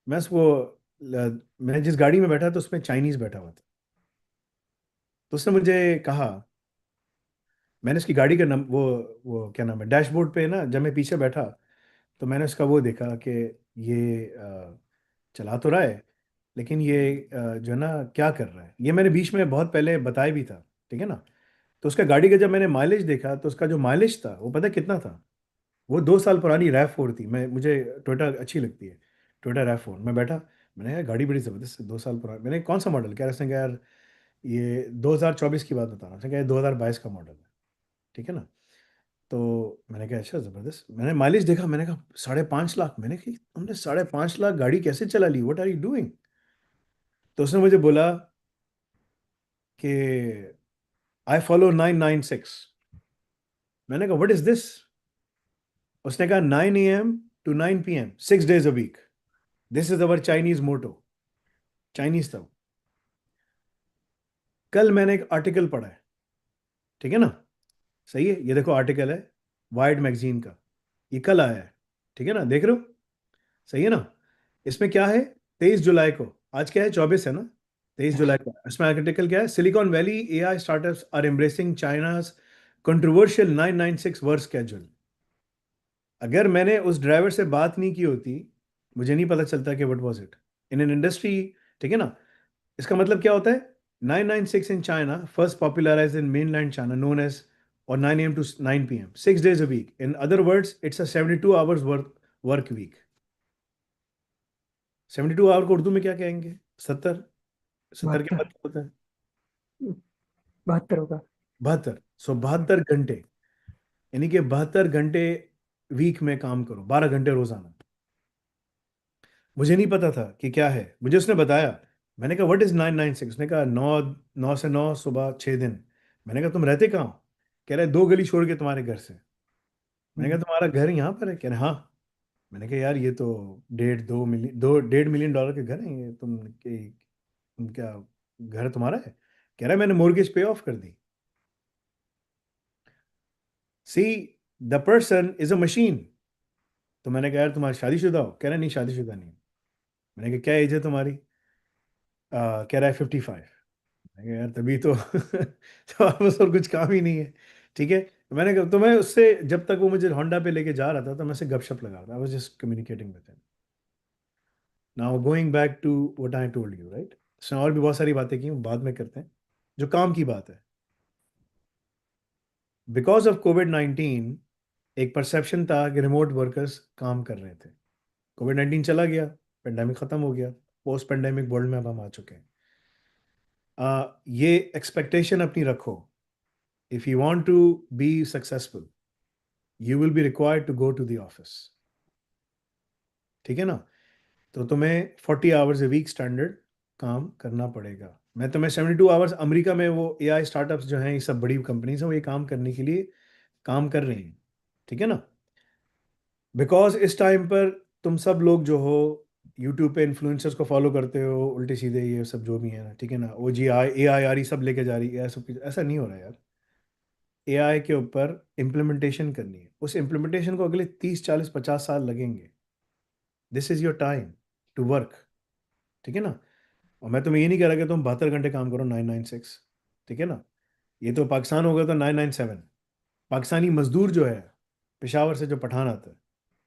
मैं उसको मैं जिस गाड़ी में बैठा था उसमें चाइनीज़ बैठा हुआ था। तो उसने मुझे कहा, मैंने उसकी गाड़ी का वो क्या नाम है, डैशबोर्ड पे ना, जब मैं पीछे बैठा तो मैंने उसका वो देखा कि ये चला तो रहा है, लेकिन ये जो है ना क्या कर रहा है, ये मैंने बीच में बहुत पहले बताया भी था, ठीक है ना। तो उसका गाड़ी का जब मैंने माइलेज देखा तो उसका जो माइलेज था वो पता है कितना था? वो 2 साल पुरानी रैव 4 थी। मैं मुझे टोयोटा अच्छी लगती है, टोयोटा रैव 4 मैं बैठा। मैंने कहा गाड़ी बड़ी ज़बरदस्त है, 2 साल पुरानी। मैंने कौन सा मॉडल, कह रहे उसने कहा यार ये 2024 की बात बता रहा हूँ, उसने कहा 2022 का मॉडल है, ठीक है ना। तो मैंने कहा अच्छा ज़बरदस्त। मैंने माइलेज देखा, मैंने कहा 5.5 लाख। मैंने कहा तुमने 5.5 लाख गाड़ी कैसे चला ली, व्हाट आर यू डूइंग? तो उसने मुझे बोला कि आई फॉलो 996। मैंने कहा व्हाट इज दिस? उसने कहा 9 AM to 9 PM 6 days a week, this is our Chinese motto. Chinese था। कल मैंने एक आर्टिकल पढ़ा है, ठीक है ना, सही है, ये देखो आर्टिकल है वाइड मैगजीन का, ये कल आया है, ठीक है ना, देख रहे हो, सही है ना। इसमें क्या है, 23 जुलाई को, आज क्या है, 24 है ना, 23 जुलाई को इसमें आर्टिकल क्या है, Silicon Valley AI startups are embracing China's controversial 996 work schedule. अगर मैंने उस ड्राइवर से बात नहीं की होती, मुझे नहीं पता चलता कि what was it in an industry, ठीक है ना। इसका मतलब क्या होता है, 996 in China first popularize in mainland China known as, और 9 AM to 9 PM 6 days a week, in other words it's a 72 hours work week. 72 hour को उर्दू में क्या कहेंगे? 70। 70 के बाद 72। क्या होता है? 72 होगा। 72। 72 घंटे, यानी कि 72 घंटे वीक में काम करो, 12 घंटे रोजाना। मुझे नहीं पता था कि क्या है, मुझे उसने बताया। मैंने कहा व्हाट इज 996? उसने कहा 9 9 से 9 सुबह 6 दिन। मैंने कहा तुम रहते कहाँ हो? कह रहे 2 गली छोड़ के तुम्हारे घर से। मैंने कहा हम्म। तुम्हारा घर यहाँ पर है? कह रहे हाँ। मैंने कहा यार ये तो 1.5 2 मिलियन 1.5 मिलियन डॉलर के घर हैं ये, तुम क्या, घर तुम्हारा है? कह रहा है मैंने मोर्गेज पे ऑफ कर दी। See, the person is a machine. तो मैंने कहा यार तुम्हारा शादीशुदा हो? कह रहा नहीं शादीशुदा नहीं। मैंने कहा क्या एज है तुम्हारी? कह रहा है 55। मैंने कहा यार तभी तो तो आप बस और कुछ काम ही नहीं है, ठीक है। मैंने कहा तो मैं उससे, जब तक वो मुझे होंडा पे लेके जा रहा था तो मैं उससे गपशप लगा रहा था, I was just communicating with him. Now going back to what I told you, right. उसने और भी बहुत सारी बातें की, वो बाद में करते हैं। जो काम की बात है, बिकॉज ऑफ कोविड 19 एक परसेप्शन था कि रिमोट वर्कर्स काम कर रहे थे। कोविड 19 चला गया, पेंडेमिक खत्म हो गया, पोस्ट पेंडेमिक वर्ल्ड में अब हम आ चुके हैं। ये एक्सपेक्टेशन अपनी रखो, if you want to be successful you will be required to go to the office, ठीक है ना। तो तुम्हें 40 आवर्स ए वीक स्टैंडर्ड काम करना पड़ेगा। मैं तुम्हें 72 आवर्स, अमेरिका में वो एआई स्टार्टअप्स जो हैं, ये सब बड़ी कंपनीज हैं, वो ये काम करने के लिए काम कर रही हैं, ठीक है ना। बिकॉज इस टाइम पर तुम सब लोग जो हो यूट्यूब पे इन्फ्लुएंसर्स को फॉलो करते हो उल्टे सीधे ये सब जो भी है ना, ठीक है ना, ओ जी आई ए आई आर ई सब लेके जा रही है सब ऐसा नहीं हो रहा यार। एआई के ऊपर इम्प्लीमेंटेशन करनी है, उस इम्प्लीमेंटेशन को अगले 30 40 50 साल लगेंगे। This is your time to work, ठीक है ना। और मैं तुम्हें ये नहीं कह रहा कि तुम 72 घंटे काम करो 996, ठीक है ना। ये तो पाकिस्तान होगा तो 997। पाकिस्तानी मजदूर जो है पेशावर से जो पठान आता है,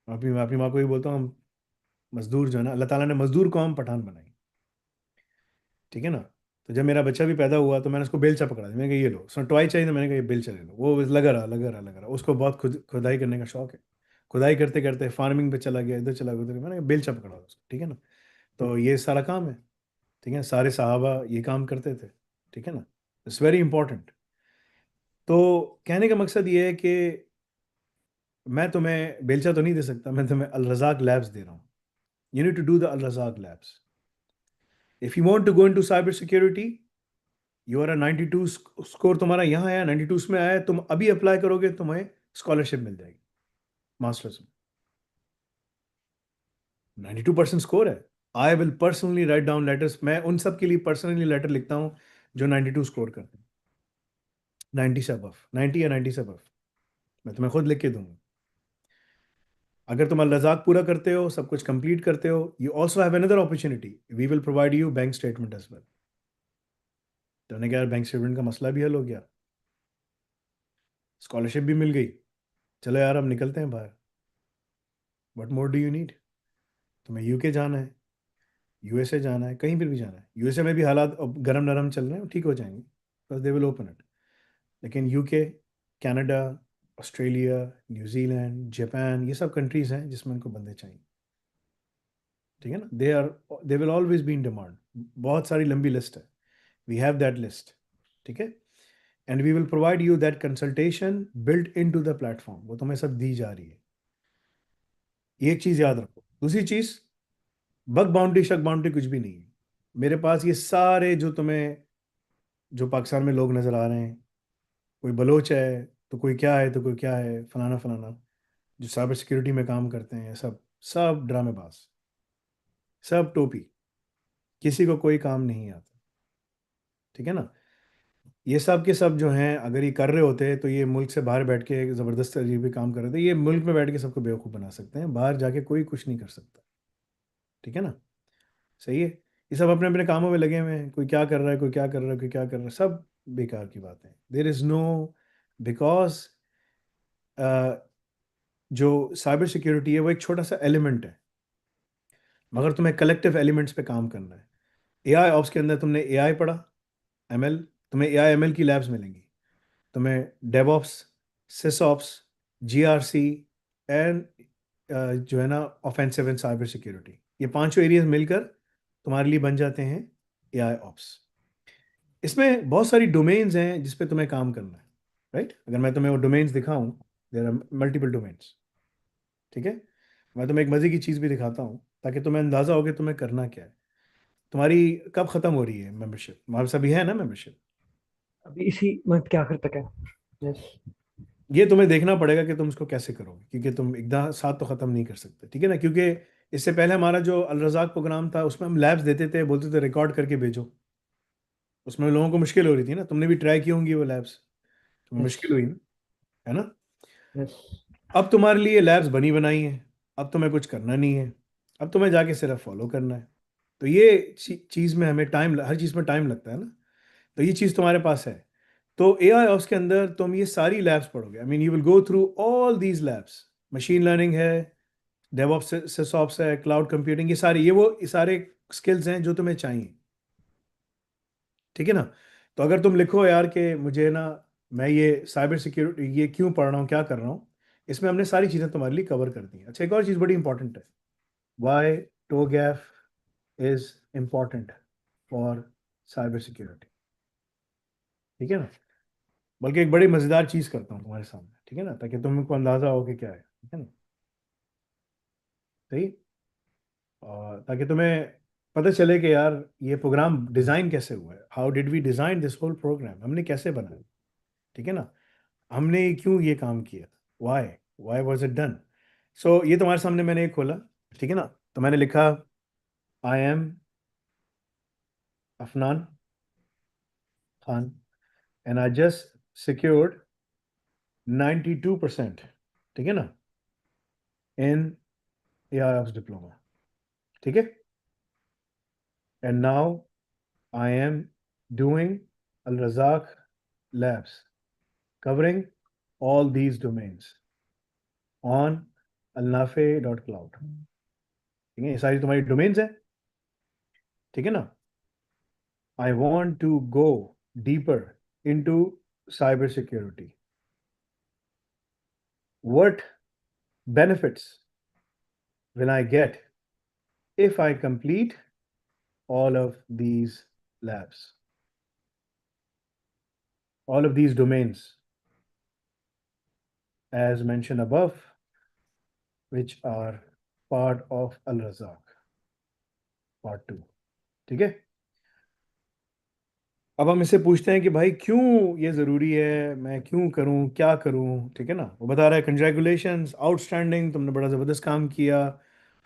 मैं अपनी माँ को ये बोलता हूँ, हम मजदूर जो है ना, अल्लाह ताला ने मजदूर को हम पठान बनाई, ठीक है ना। तो जब मेरा बच्चा भी पैदा हुआ तो मैंने उसको बेलचा पकड़ा दिया, मैंने कहा ये लो, उसने टॉय चाहिए तो मैंने कहा ये बेलचा ले लो। वो लगा रहा, उसको बहुत खुदाई करने का शौक है। खुदाई करते करते फार्मिंग पे चला गया, इधर चला गया उधर, मैंने कहा बेलचा पकड़ा उसको, ठीक है ना। तो ये सारा काम है, ठीक है, सारे सहाबा ये काम करते थे, ठीक है ना। It's very important. तो कहने का मकसद ये है कि मैं तुम्हें बेलचा तो नहीं दे सकता, मैं तुम्हें अल रज़ाक लैब्स दे रहा हूँ। You need to do the Al Razzaq labs if you want to go into cyber security. You are 92 score तुम्हारा यहाँ आया, 92 में आया, तुम अभी अप्लाई करोगे तुम्हें स्कॉलरशिप मिल जाएगी मास्टर्स में। 92% स्कोर है। I will personally write down letters, मैं उन सब के लिए पर्सनली लेटर लिखता हूँ जो 92 स्कोर करते हैं, 90 से अबव, 90 या 90 से अबव, मैं तुम्हें खुद लिख के दूंगा। अगर तुम लजाक पूरा करते हो, सब कुछ कंप्लीट करते हो, you also have another opportunity, we will provide you bank statement as well. तो मैंने कहा बैंक स्टेटमेंट का मसला भी हल हो गया, स्कॉलरशिप भी मिल गई, चलो यार अब निकलते हैं बाहर। What more do you need. तुम्हें यूके जाना है, यूएसए जाना है, कहीं पर भी जाना है। यूएसए में भी हालात अब गरम नरम चल रहे हैं, ठीक हो जाएंगे, बस दे विल ओपन इट। लेकिन UK, Canada, Australia, New Zealand, Japan, ये सब कंट्रीज हैं जिसमें इनको बंदे चाहिए, ठीक है ना। They will always be in demand. बहुत सारी लंबी लिस्ट है, वी हैव दैट लिस्ट, ठीक है। And we will provide you that consultation built in to the platform, वो तुम्हें सब दी जा रही है। ये एक चीज़ याद रखो। दूसरी चीज़, बग बाउंड्री शक बाउंड्री कुछ भी नहीं है। मेरे पास ये सारे जो तुम्हें, जो पाकिस्तान में लोग नज़र आ रहे हैं, कोई बलोच है तो कोई क्या है तो कोई क्या है, फलाना फलाना, जो साइबर सिक्योरिटी में काम करते हैं, सब सब ड्रामेबाज, सब टोपी, किसी को कोई काम नहीं आता, ठीक है ना। ये सब के सब जो हैं, अगर ये कर रहे होते तो ये मुल्क से बाहर बैठ के ज़बरदस्त तरीके पे काम कर रहे थे। ये मुल्क में बैठ के सबको बेवकूफ़ बना सकते हैं, बाहर जाके कोई कुछ नहीं कर सकता, ठीक है ना। सही है। ये सब अपने अपने कामों में लगे हुए हैं, कोई क्या कर रहा है, कोई क्या कर रहा है, कोई क्या कर रहा है, सब बेकार की बात है। देर इज़ नो, बिकॉज जो साइबर सिक्योरिटी है वो एक छोटा सा एलिमेंट है, मगर तुम्हें कलेक्टिव एलिमेंट्स पे काम करना है। एआई ऑप्स के अंदर तुमने एआई पढ़ा, एमएल, तुम्हें एआई एमएल की लैब्स मिलेंगी, तुम्हें डेवऑप्स, सिसऑप्स, जीआरसी एंड जो है ना ऑफेंसिव एंड साइबर सिक्योरिटी, ये पांचों एरियाज मिलकर तुम्हारे लिए बन जाते हैं एआई ऑप्स। इसमें बहुत सारी डोमेन्स हैं जिस पे तुम्हें काम करना है, राइट। अगर मैं तुम्हें वो डोमेन्स दिखाऊं, देयर आर मल्टीपल डोमेन्स, ठीक है। मैं तुम्हें एक मज़े की चीज़ भी दिखाता हूँ ताकि तुम्हें अंदाज़ा हो कि तुम्हें करना क्या है। तुम्हारी कब ख़त्म हो रही है मेंबरशिप, तुम्हारे सभी है ना मेंबरशिप। अभी इसी मंथ के आखिर तक है। यस। ये तुम्हें देखना पड़ेगा कि तुम इसको कैसे करोगे, क्योंकि तुम एकदम साथ तो ख़त्म नहीं कर सकते, ठीक है ना। क्योंकि इससे पहले हमारा जो अल रज़ाक प्रोग्राम था उसमें हम लैब्स देते थे, बोलते थे रिकॉर्ड करके भेजो, उसमें लोगों को मुश्किल हो रही थी ना। तुमने भी ट्राई की होंगी वो लैब्स, तुम्हें यस। मुश्किल हुई ना, है ना। यस। अब तुम्हारे लिए लैब्स बनी बनाई हैं, अब तुम्हें कुछ करना नहीं है, अब तुम्हें जाके सिर्फ फॉलो करना है। तो ये चीज़ में हमें टाइम, हर चीज़ में टाइम लगता है ना। तो ये चीज़ तुम्हारे पास है। तो ए आई ऑप्स के अंदर तुम ये सारी लैब्स पढ़ोगे, I mean you will go through all these labs. Machine learning है, डेवऑप्स सिसऑप्स है, क्लाउड कंप्यूटिंग, ये सारे स्किल्स हैं जो तुम्हें चाहिए, ठीक है ना। तो अगर तुम लिखो यार कि मुझे ना, मैं ये साइबर सिक्योरिटी ये क्यों पढ़ रहा हूँ, क्या कर रहा हूँ, इसमें हमने सारी चीज़ें तुम्हारे लिए कवर कर दी हैं। अच्छा, एक और चीज़ बड़ी इंपॉर्टेंट है, why TOGAF is important for cyber security, ठीक है ना। बल्कि एक बड़ी मज़ेदार चीज़ करता हूँ तुम्हारे सामने, ठीक है ना, ताकि तुमको अंदाज़ा हो कि क्या है, ठीक है ना। सही। और ताकि तुम्हें पता चले कि यार ये प्रोग्राम डिज़ाइन कैसे हुआ है, how did we design this whole program, हमने कैसे बनाया, ठीक है ना, हमने क्यों ये काम किया, why why was it done. So ये तुम्हारे सामने मैंने एक खोला, ठीक है ना। तो मैंने लिखा I am Afnan Khan, and I just secured 92%, ठीक है ना, in AIOps diploma, ठीक है, and now I am doing Al Razak labs covering all these domains on alnafe.cloud, ठीक है, ये सारी तुम्हारी डोमेन्स है, ठीक है ना. I want to go deeper into cyber security. What benefits will I get if I complete all of these labs, all of these domains, as mentioned above, which are part of Al Razak, part 2. ठीक है. अब हम इससे पूछते हैं कि भाई क्यों ये ज़रूरी है, मैं क्यों करूं, क्या करूं, ठीक है ना. वो बता रहा है कंग्रेचुलेशंस, आउटस्टैंडिंग, तुमने बड़ा ज़बरदस्त काम किया,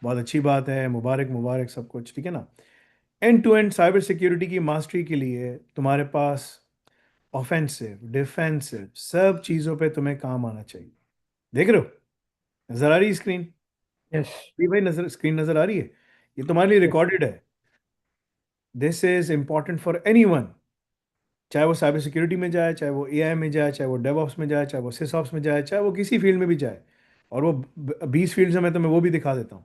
बहुत अच्छी बात है, मुबारक मुबारक सब कुछ, ठीक है ना. End to end cyber security की मास्टरी के लिए तुम्हारे पास ऑफेंसिव, डिफेंसिव, सब चीज़ों पे तुम्हें काम आना चाहिए. देख रहे हो, नज़र आ रही है स्क्रीन? Yes. जी भाई, नजर स्क्रीन नज़र आ रही है. ये तुम्हारे लिए Yes. रिकॉर्डेड है. This is important for any one, चाहे वो साइबर सिक्योरिटी में जाए, चाहे वो एआई में जाए, चाहे वो डेवऑप्स में जाए, चाहे वो सिसऑप्स में जाए, चाहे वो किसी फील्ड में भी जाए. और वो 20 फील्ड्स में मैं वो भी दिखा देता हूँ.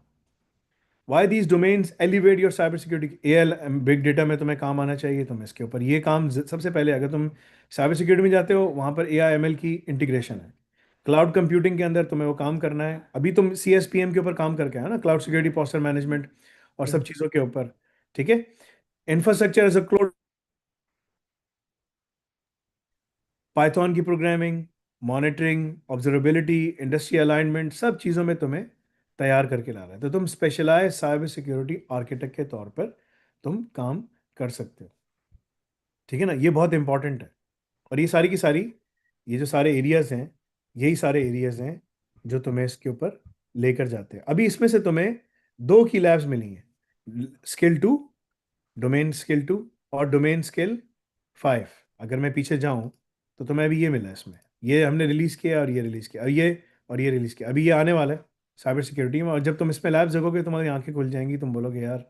Why these domains elevate your cyber security. AL big data में तुम्हें काम आना चाहिए, तुम इसके ऊपर ये काम सबसे पहले, अगर तुम साइबर सिक्योरिटी में जाते हो, वहाँ पर एआई एमएल की इंटीग्रेशन है. क्लाउड कंप्यूटिंग के अंदर तुम्हें वो काम करना है. अभी तुम सीएसपीएम के ऊपर काम करके आए ना, क्लाउड सिक्योरिटी पोस्चर मैनेजमेंट और सब Yes. चीज़ों के ऊपर, ठीक है. Infrastructure as a cloud, Python की programming, monitoring, observability, industry alignment, सब चीज़ों में तुम्हें तैयार करके ला रहा है. तो तुम स्पेशलाइज साइबर सिक्योरिटी आर्किटेक्ट के तौर पर तुम काम कर सकते हो, ठीक है ना. ये बहुत इंपॉर्टेंट है. और ये सारी की सारी, ये जो सारे एरियाज हैं, यही सारे एरियाज हैं जो तुम्हें इसके ऊपर लेकर जाते हैं. अभी इसमें से तुम्हें दो की लैब्स मिली हैं, स्किल 2, डोमेन स्किल 2, और डोमेन स्किल 5. अगर मैं पीछे जाऊं तो तुम्हें अभी ये मिला है इसमें, ये हमने रिलीज किया और ये रिलीज किया और ये रिलीज किया. अभी ये आने वाला है साइबर सिक्योरिटी में, और जब तुम इसमें लैब्स देखोगे तुम्हारी आंखें खुल जाएंगी, तुम बोलोगे यार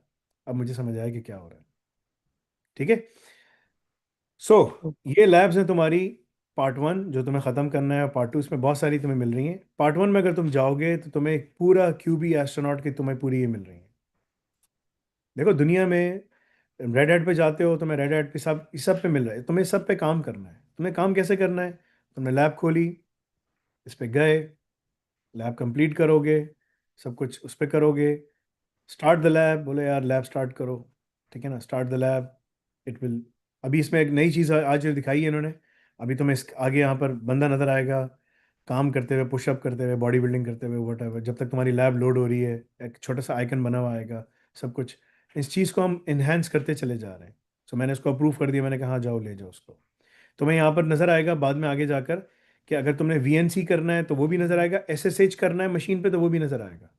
अब मुझे समझ आया कि क्या हो रहा है, ठीक है. सो ये लैब्स हैं तुम्हारी पार्ट 1 जो तुम्हें ख़त्म करना है. पार्ट 2 इसमें बहुत सारी तुम्हें मिल रही हैं. पार्ट 1 में अगर तुम जाओगे तो तुम्हें एक पूरा क्यूबी एस्ट्रोनॉट की तुम्हें पूरी ये मिल रही है. देखो दुनिया में रेड हैट पे जाते हो, तुम्हें रेड हैट पे सब इस सब पे मिल रहा है. तुम्हें सब पे काम करना है. तुम्हें काम कैसे करना है? तुमने लैब खोली, इस पे गए, लैब कंप्लीट करोगे, सब कुछ उस पे करोगे. स्टार्ट द लैब, बोले यार लैब स्टार्ट करो, ठीक है ना, start the lab. It will, अभी इसमें एक नई चीज़ आज जो दिखाई है इन्होंने, अभी तुम्हें आगे यहाँ पर बंदा नजर आएगा काम करते हुए, पुशअप करते हुए, बॉडी बिल्डिंग करते हुए, वट, जब तक तुम्हारी लैब लोड हो रही है एक छोटा सा आइकन बना हुआ आएगा, सब कुछ. इस चीज़ को हम इन्हेंस करते चले जा रहे हैं. सो मैंने इसको अप्रूव कर दिया, मैंने कहा हाँ जाओ ले जाओ उसको. तुम्हें यहाँ पर नजर आएगा बाद में आगे जाकर कि अगर तुमने वीएनसी करना है तो वो भी नजर आएगा, एसएसएच करना है मशीन पे तो वो भी नजर आएगा.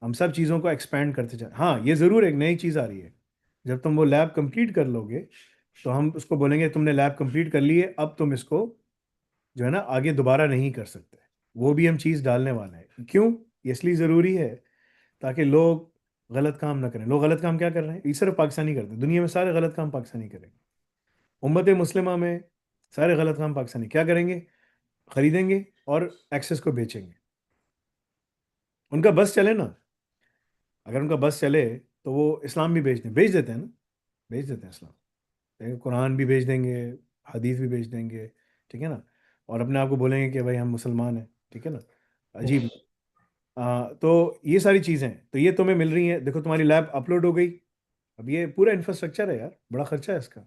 हम सब चीज़ों को एक्सपेंड करते जाए. हाँ ये ज़रूर एक नई चीज़ आ रही है, जब तुम वो लैब कंप्लीट कर लोगे तो हम उसको बोलेंगे तुमने लैब कंप्लीट कर ली है, अब तुम इसको जो है ना आगे दोबारा नहीं कर सकते. वो भी हम चीज़ डालने वाले हैं. क्यों? ये इसलिए ज़रूरी है ताकि लोग गलत काम ना करें. लोग गलत काम क्या कर रहे हैं? ये सिर्फ पाकिस्तानी करते हैं, दुनिया में सारे गलत काम पाकिस्तानी करेंगे. उम्मत मुस्लिमा में सारे गलत काम पाकिस्तानी क्या करेंगे? खरीदेंगे और एक्सेस को बेचेंगे. उनका बस चले ना, अगर उनका बस चले तो वो इस्लाम भी बेच देते हैं ना, बेच देते हैं इस्लाम. कुरान भी बेच देंगे, हदीस भी बेच देंगे, ठीक है ना, और अपने आप को बोलेंगे कि भाई हम मुसलमान हैं, ठीक है ना. Yes. अजीब. तो ये सारी चीज़ें तो ये तुम्हें मिल रही हैं. देखो तुम्हारी लैब अपलोड हो गई. अब ये पूरा इंफ्रास्ट्रक्चर है यार, बड़ा खर्चा है इसका.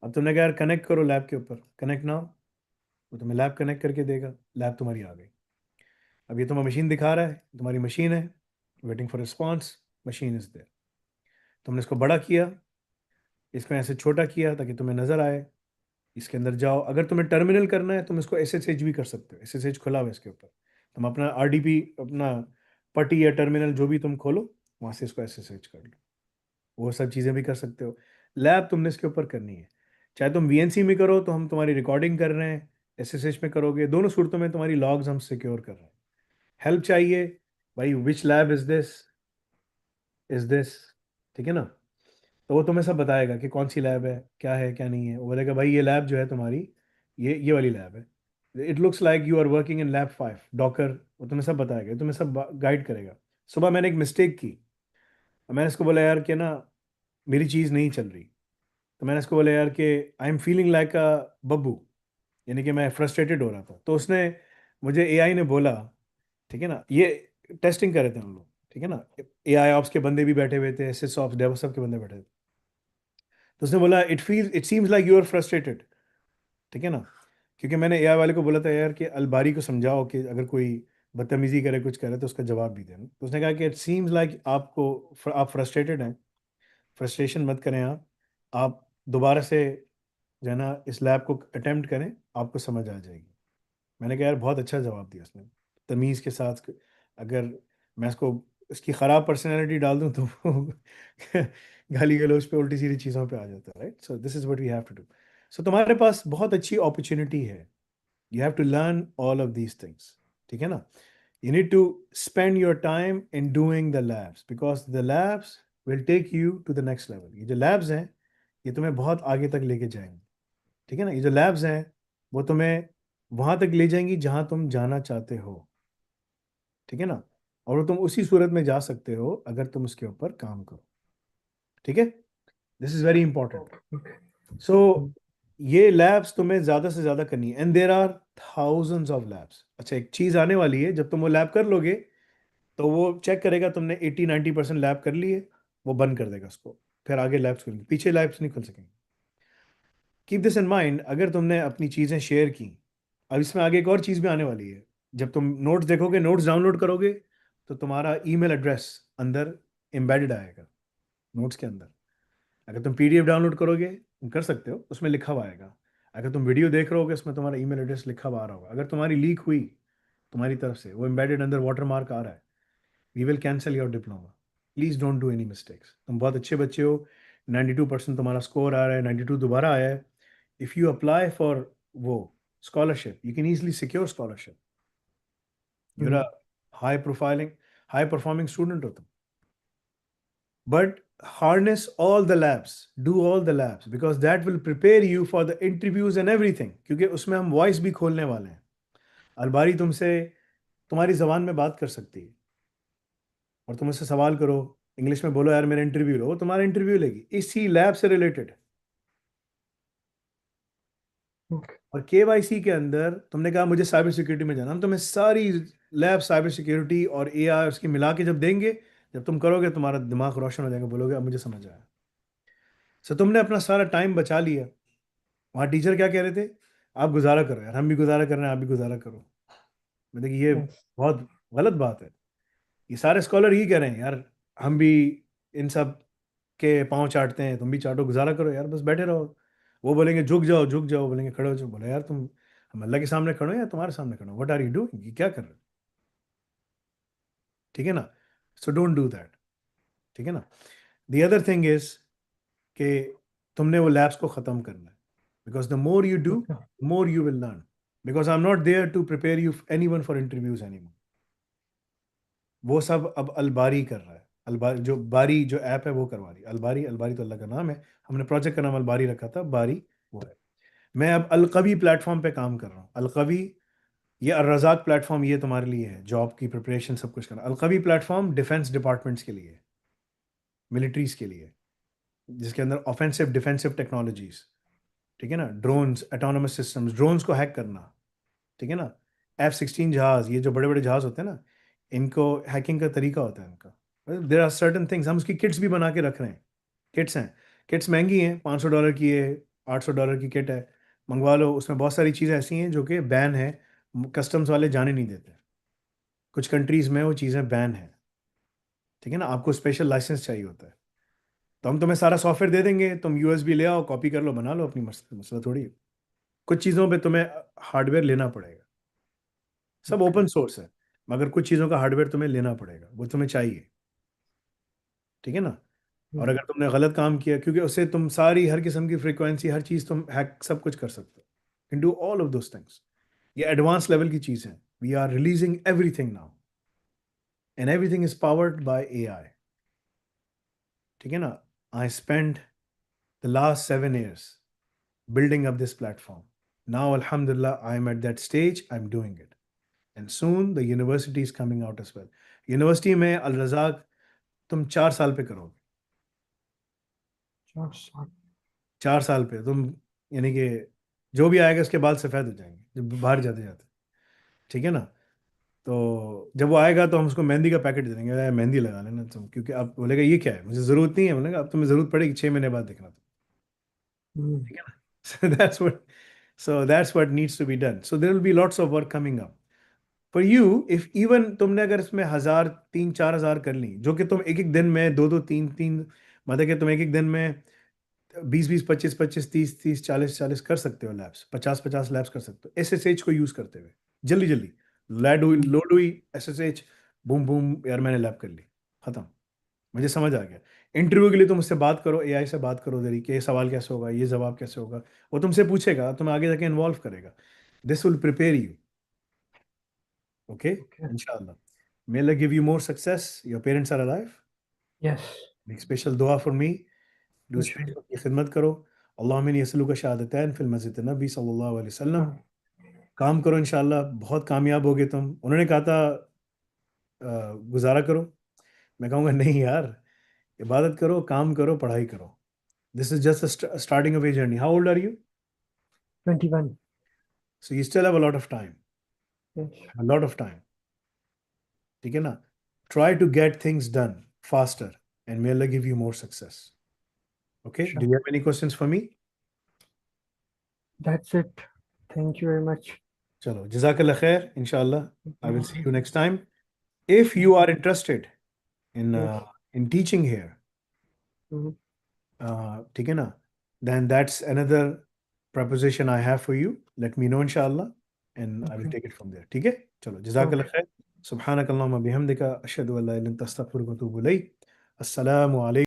अब तुमने कहा यार कनेक्ट करो लैब के ऊपर, कनेक्ट ना हो वो तुम्हें लैब कनेक्ट करके देगा. लैब तुम्हारी आ गई. अब ये तुम्हें मशीन दिखा रहा है, तुम्हारी मशीन है, waiting for response, machine is there. तुमने इसको बड़ा किया, इसको ऐसे छोटा किया ताकि तुम्हें नज़र आए. इसके अंदर जाओ, अगर तुम्हें टर्मिनल करना है तुम इसको एसएसएच भी कर सकते हो. एसएसएच खुला हुआ है इसके ऊपर, तुम अपना आरडीपी, अपना पट्टी या टर्मिनल जो भी तुम खोलो, वहाँ से इसको एसएसएच कर लो. वो सब चीज़ें भी कर सकते हो। लैब तुमने इसके ऊपर करनी है, चाहे तुम वीएनसी में करो तो हम तुम्हारी रिकॉर्डिंग कर रहे हैं, एसएसएच में करोगे, दोनों सूरतों में तुम्हारी लॉग्स हम सिक्योर कर रहे हैं। हेल्प चाहिए भाई, विच लैब इज दिस, ठीक है ना, तो वो तुम्हें सब बताएगा कि कौन सी लैब है क्या नहीं है। वो बोलेगा भाई ये लैब जो है तुम्हारी, ये वाली लैब है, it looks like you are working in lab 5 Docker. वो तुम्हें सब बताएगा, तुम्हें सब गाइड करेगा। सुबह मैंने एक मिस्टेक की, मैंने इसको बोला यार कि ना मेरी चीज़ नहीं चल रही, तो मैंने इसको बोला यार कि आई एम फीलिंग लाइक अ बब्बू, यानी कि मैं फ्रस्ट्रेटेड हो रहा था। तो उसने, मुझे एआई ने बोला, ठीक है ना, ये टेस्टिंग कर रहे थे हम लोग, ठीक है ना, एआई ऑप्स के बंदे भी बैठे हुए थे, सिस ऑप्स डेवऑप्स सब के बंदे बैठे थे। तो उसने बोला it seems like you are frustrated, ठीक है ना, क्योंकि मैंने एआई वाले को बोला था यार कि अलबारी को समझाओ कि अगर कोई बदतमीजी करे कुछ करे तो उसका जवाब भी देना। तो उसने कहा कि इट सीम्स लाइक आप फ्रस्ट्रेटेड हैं, फ्रस्ट्रेशन मत करें आप दोबारा से जो है ना इस लैब को अटेम्प्ट करें, आपको समझ आ जाएगी। मैंने कहा यार बहुत अच्छा जवाब दिया उसने, तमीज़ के साथ। अगर मैं इसको इसकी ख़राब पर्सनैलिटी डाल दूँ तो वो गाली गलौज पे उल्टी सीधी चीज़ों पे आ जाता है, right. So this is what we have to do. So तुम्हारे पास बहुत अच्छी अपॉर्चुनिटी है, you have to learn all of these things, ठीक है ना। You need to spend your time in doing the labs, because the labs will take you to the next level. ये जो लैब्स हैं ये तुम्हें बहुत आगे तक लेके जाएंगे, ठीक है ना। ये जो लैब्स हैं वो तुम्हें वहां तक ले जाएंगी जहां तुम जाना चाहते हो, ठीक है ना। और वो तुम उसी सूरत में जा सकते हो अगर तुम उसके ऊपर काम करो, ठीक है। This is very important. Okay. So ये लैब्स तुम्हें ज्यादा से ज्यादा करनी है, and there are thousands of labs. अच्छा एक चीज आने वाली है, जब तुम वो लैब कर लोगे तो वो चेक करेगा तुमने 80-90% लैब कर ली है, वो बंद कर देगा उसको, फिर आगे लैब्स खुलेंगी, पीछे लैब्स नहीं खुल सकेंगी। Keep this in mind. अगर तुमने अपनी चीज़ें शेयर की, अब इसमें आगे एक और चीज़ भी आने वाली है, जब तुम नोट्स देखोगे, नोट्स डाउनलोड करोगे, तो तुम्हारा ईमेल एड्रेस अंदर एम्बेडेड आएगा नोट्स के अंदर। अगर तुम पीडीएफ डाउनलोड करोगे, तुम कर सकते हो, उसमें लिखा हुआ आएगा। अगर तुम वीडियो देख रहे होगे उसमें तुम्हारा ईमेल एड्रेस लिखा हुआ आ रहा होगा। अगर तुम्हारी लीक हुई तुम्हारी तरफ से, वो एम्बेडेड अंदर वाटर मार्क आ रहा है, we will cancel your diploma. Please don't do any mistakes. तुम बहुत अच्छे बच्चे हो, 92% तुम्हारा स्कोर आ रहा है, 92 दोबारा आया है। इफ़ यू अप्लाई फॉर वो scholarship, you can easily secure scholarship. You're a Hmm. High profiling, high performing student हो तुम। But harness all the labs, do all the labs, because that will prepare you for the interviews and everything, क्योंकि उसमें हम voice भी खोलने वाले हैं। अलबारी तुमसे तुम्हारी जबान में बात कर सकती है, और तुम उससे सवाल करो, इंग्लिश में बोलो यार मेरा इंटरव्यू लो, वो तुम्हारा इंटरव्यू लेगी इसी लैब से रिलेटेड। Okay. और केवाईसी के अंदर तुमने कहा मुझे साइबर सिक्योरिटी में जाना, हम तुम्हें सारी लैब साइबर सिक्योरिटी और एआई उसकी मिला के जब देंगे, जब तुम करोगे तुम्हारा दिमाग रोशन हो जाएगा, बोलोगे अब मुझे समझ आया। सो तुमने अपना सारा टाइम बचा लिया। वहाँ टीचर क्या कह रहे थे, आप गुजारा करो यार, हम भी गुजारा कर रहे हैं, आप भी गुजारा करो। मतलब कि ये Yes. बहुत गलत बात है। ये सारे स्कॉलर यही कह रहे हैं यार, हम भी इन सब के पाँव चाटते हैं, तुम भी चाटो, गुजारा करो यार, बस बैठे रहो। वो बोलेंगे झुक जाओ, बोलेंगे खड़े हो जाओ। बोले यार तुम, हम अल्लाह के सामने खड़ो हैं या तुम्हारे सामने खड़ो, व्हाट आर यू डूइंग, ये क्या कर रहे हो, ठीक है ना। सो डोंट डू दैट, ठीक है ना। द अदर थिंग इज कि तुमने वो लैब्स को ख़त्म करना है, because the more you do Okay. More you will learn, because I am not there to prepare you any one for interviews any. वो सब अब अलबारी कर रहा है। अलबारी जो बारी जो ऐप है वो करवा रही है। अलबारी, अलबारी तो अल्लाह का नाम है, हमने प्रोजेक्ट का नाम अलबारी रखा था, बारी वो है। मैं अब अलकवी प्लेटफॉर्म पे काम कर रहा हूँ। अलकवी, ये अर्रज़ाक प्लेटफॉर्म ये तुम्हारे लिए है, जॉब की प्रिपरेशन सब कुछ करना। अलकवी प्लेटफॉर्म डिफेंस डिपार्टमेंट्स के लिए, मिलिट्रीज के लिए, जिसके अंदर ऑफेंसिव डिफेंसिव टेक्नोलॉजीज, ठीक है ना, ड्रोन्स, ऑटोनोमस सिस्टम्स, ड्रोन्स को हैक करना, ठीक है ना। F-16 जहाज, ये जो बड़े बड़े जहाज होते हैं ना, इनको हैकिंग का तरीका होता है इनका। देर आर सर्टन थिंग्स, हम उसकी किट्स भी बना के रख रहे हैं। किट्स हैं, किट्स महंगी हैं, $500 की है, $800 की किट है, मंगवा लो। उसमें बहुत सारी चीज़ें ऐसी हैं जो कि बैन है, कस्टम्स वाले जाने नहीं देते। कुछ कंट्रीज़ में वो चीज़ें बैन है, ठीक है ना, आपको स्पेशल लाइसेंस चाहिए होता है। तो हम तुम्हें सारा सॉफ्टवेयर दे देंगे, तुम यूएसबी ले आओ, कॉपी कर लो, बना लो अपनी मस्त, मसला थोड़ी है। कुछ चीज़ों पे तुम्हें हार्डवेयर लेना पड़ेगा, सब Okay. ओपन सोर्स है, मगर कुछ चीज़ों का हार्डवेयर तुम्हें लेना पड़ेगा, वो तुम्हें चाहिए, ठीक है ना। और अगर तुमने गलत काम किया, क्योंकि उससे तुम सारी हर किस्म की फ्रीक्वेंसी, हर चीज़ तुम हैक सब कुछ कर सकते हो, can do all of those things. ये एडवांस लेवल की चीज़ है। We are releasing everything now, and everything is powered by AI. ठीक है ना? I spend the last 7 years building up this platform. Now, Alhamdulillah, I am at that stage, I'm doing it. And soon the university is coming out as well. University में अल रज़ाक तुम 4 साल पे करोगे। 4 साल। 4 साल पे तुम, यानी कि जो भी आएगा उसके बाल सफ़ेद हो जाएंगे जब बाहर जाते जाते। ठीक है ना? तो जब वो आएगा तो हम उसको मेहंदी का पैकेट दे देंगे, "यार, मेहंदी लगा लेना तुम", क्योंकि आप बोलेगा ये क्या है, मुझे ज़रूरत नहीं है। बोलेगा अब तुम्हें ज़रूरत पड़ेगी 6 महीने बाद देखना तुम। हम्म। ठीक है ना? So that's what needs to be done. So there will be lots of work coming up. For you, if even तुमने अगर इसमें 1,000, 3,000, 4,000 कर ली, जो कि तुम एक एक दिन में 2-2, 3-3, मतलब कि तुम एक एक दिन में 20-20, 25-25, 30-30, 40-40 कर सकते हो लैब्स, 50-50 लैब्स कर सकते हो एसएसएच को यूज करते हुए। जल्दी जल्दी लोड हुई एसएसएच, बूम बूम, यार मैंने लैब कर ली, खत्म, मुझे समझ आ गया। इंटरव्यू के लिए तुम उससे बात करो, एआई से बात करो उधर ही, कि ये सवाल कैसे होगा, ये जवाब कैसे होगा, वो तुमसे पूछेगा, तुम्हें आगे जाके इन्वॉल्व करेगा। This will prepare you. Okay, Okay. इंशाल्लाह। May Allah give you more success, your parents are alive, Yes. Make special dua for me, do Inshallah. Special की खिदमत करो। अल्लाहुम्मा इन्नी अस्अलुका शहादतैन फिल मस्जिद नबी सल्लल्लाहु अलैहि वसल्लम। हाँ। काम करो इंशाल्लाह, बहुत कामयाब होगे तुम। उन्होंने कहा था गुजारा करो, मैं कहूँगा नहीं यार, इबादत करो, काम करो, पढ़ाई करो। This is just starting of a journey. How old are you? 21. So you still have a lot of time, Yes. A lot of time. ठीक है ना? Try to get things done faster, and may Allah give you more success. Okay, do Sure. You have any questions for me? That's it. Thank you very much. चलो, जज़ाकल्लाह खैर, इंशाल्लाह I will see you next time. If you are interested in Yes. in teaching here, Mhm. ठीक है ना, then that's another proposition I have for you. Let me know inshallah, and I will Okay. take it from there. ठीक है? चलो, Okay. जज़ाकल्लाह खैर, सुब्हानक अल्लाहुम्मा बिहम्दिका, अशहदु अल्ला इलाहा इल्ला अंता, अस्तगफिरुका व अतूबु इलैक। अस्सलामु अलैकुम।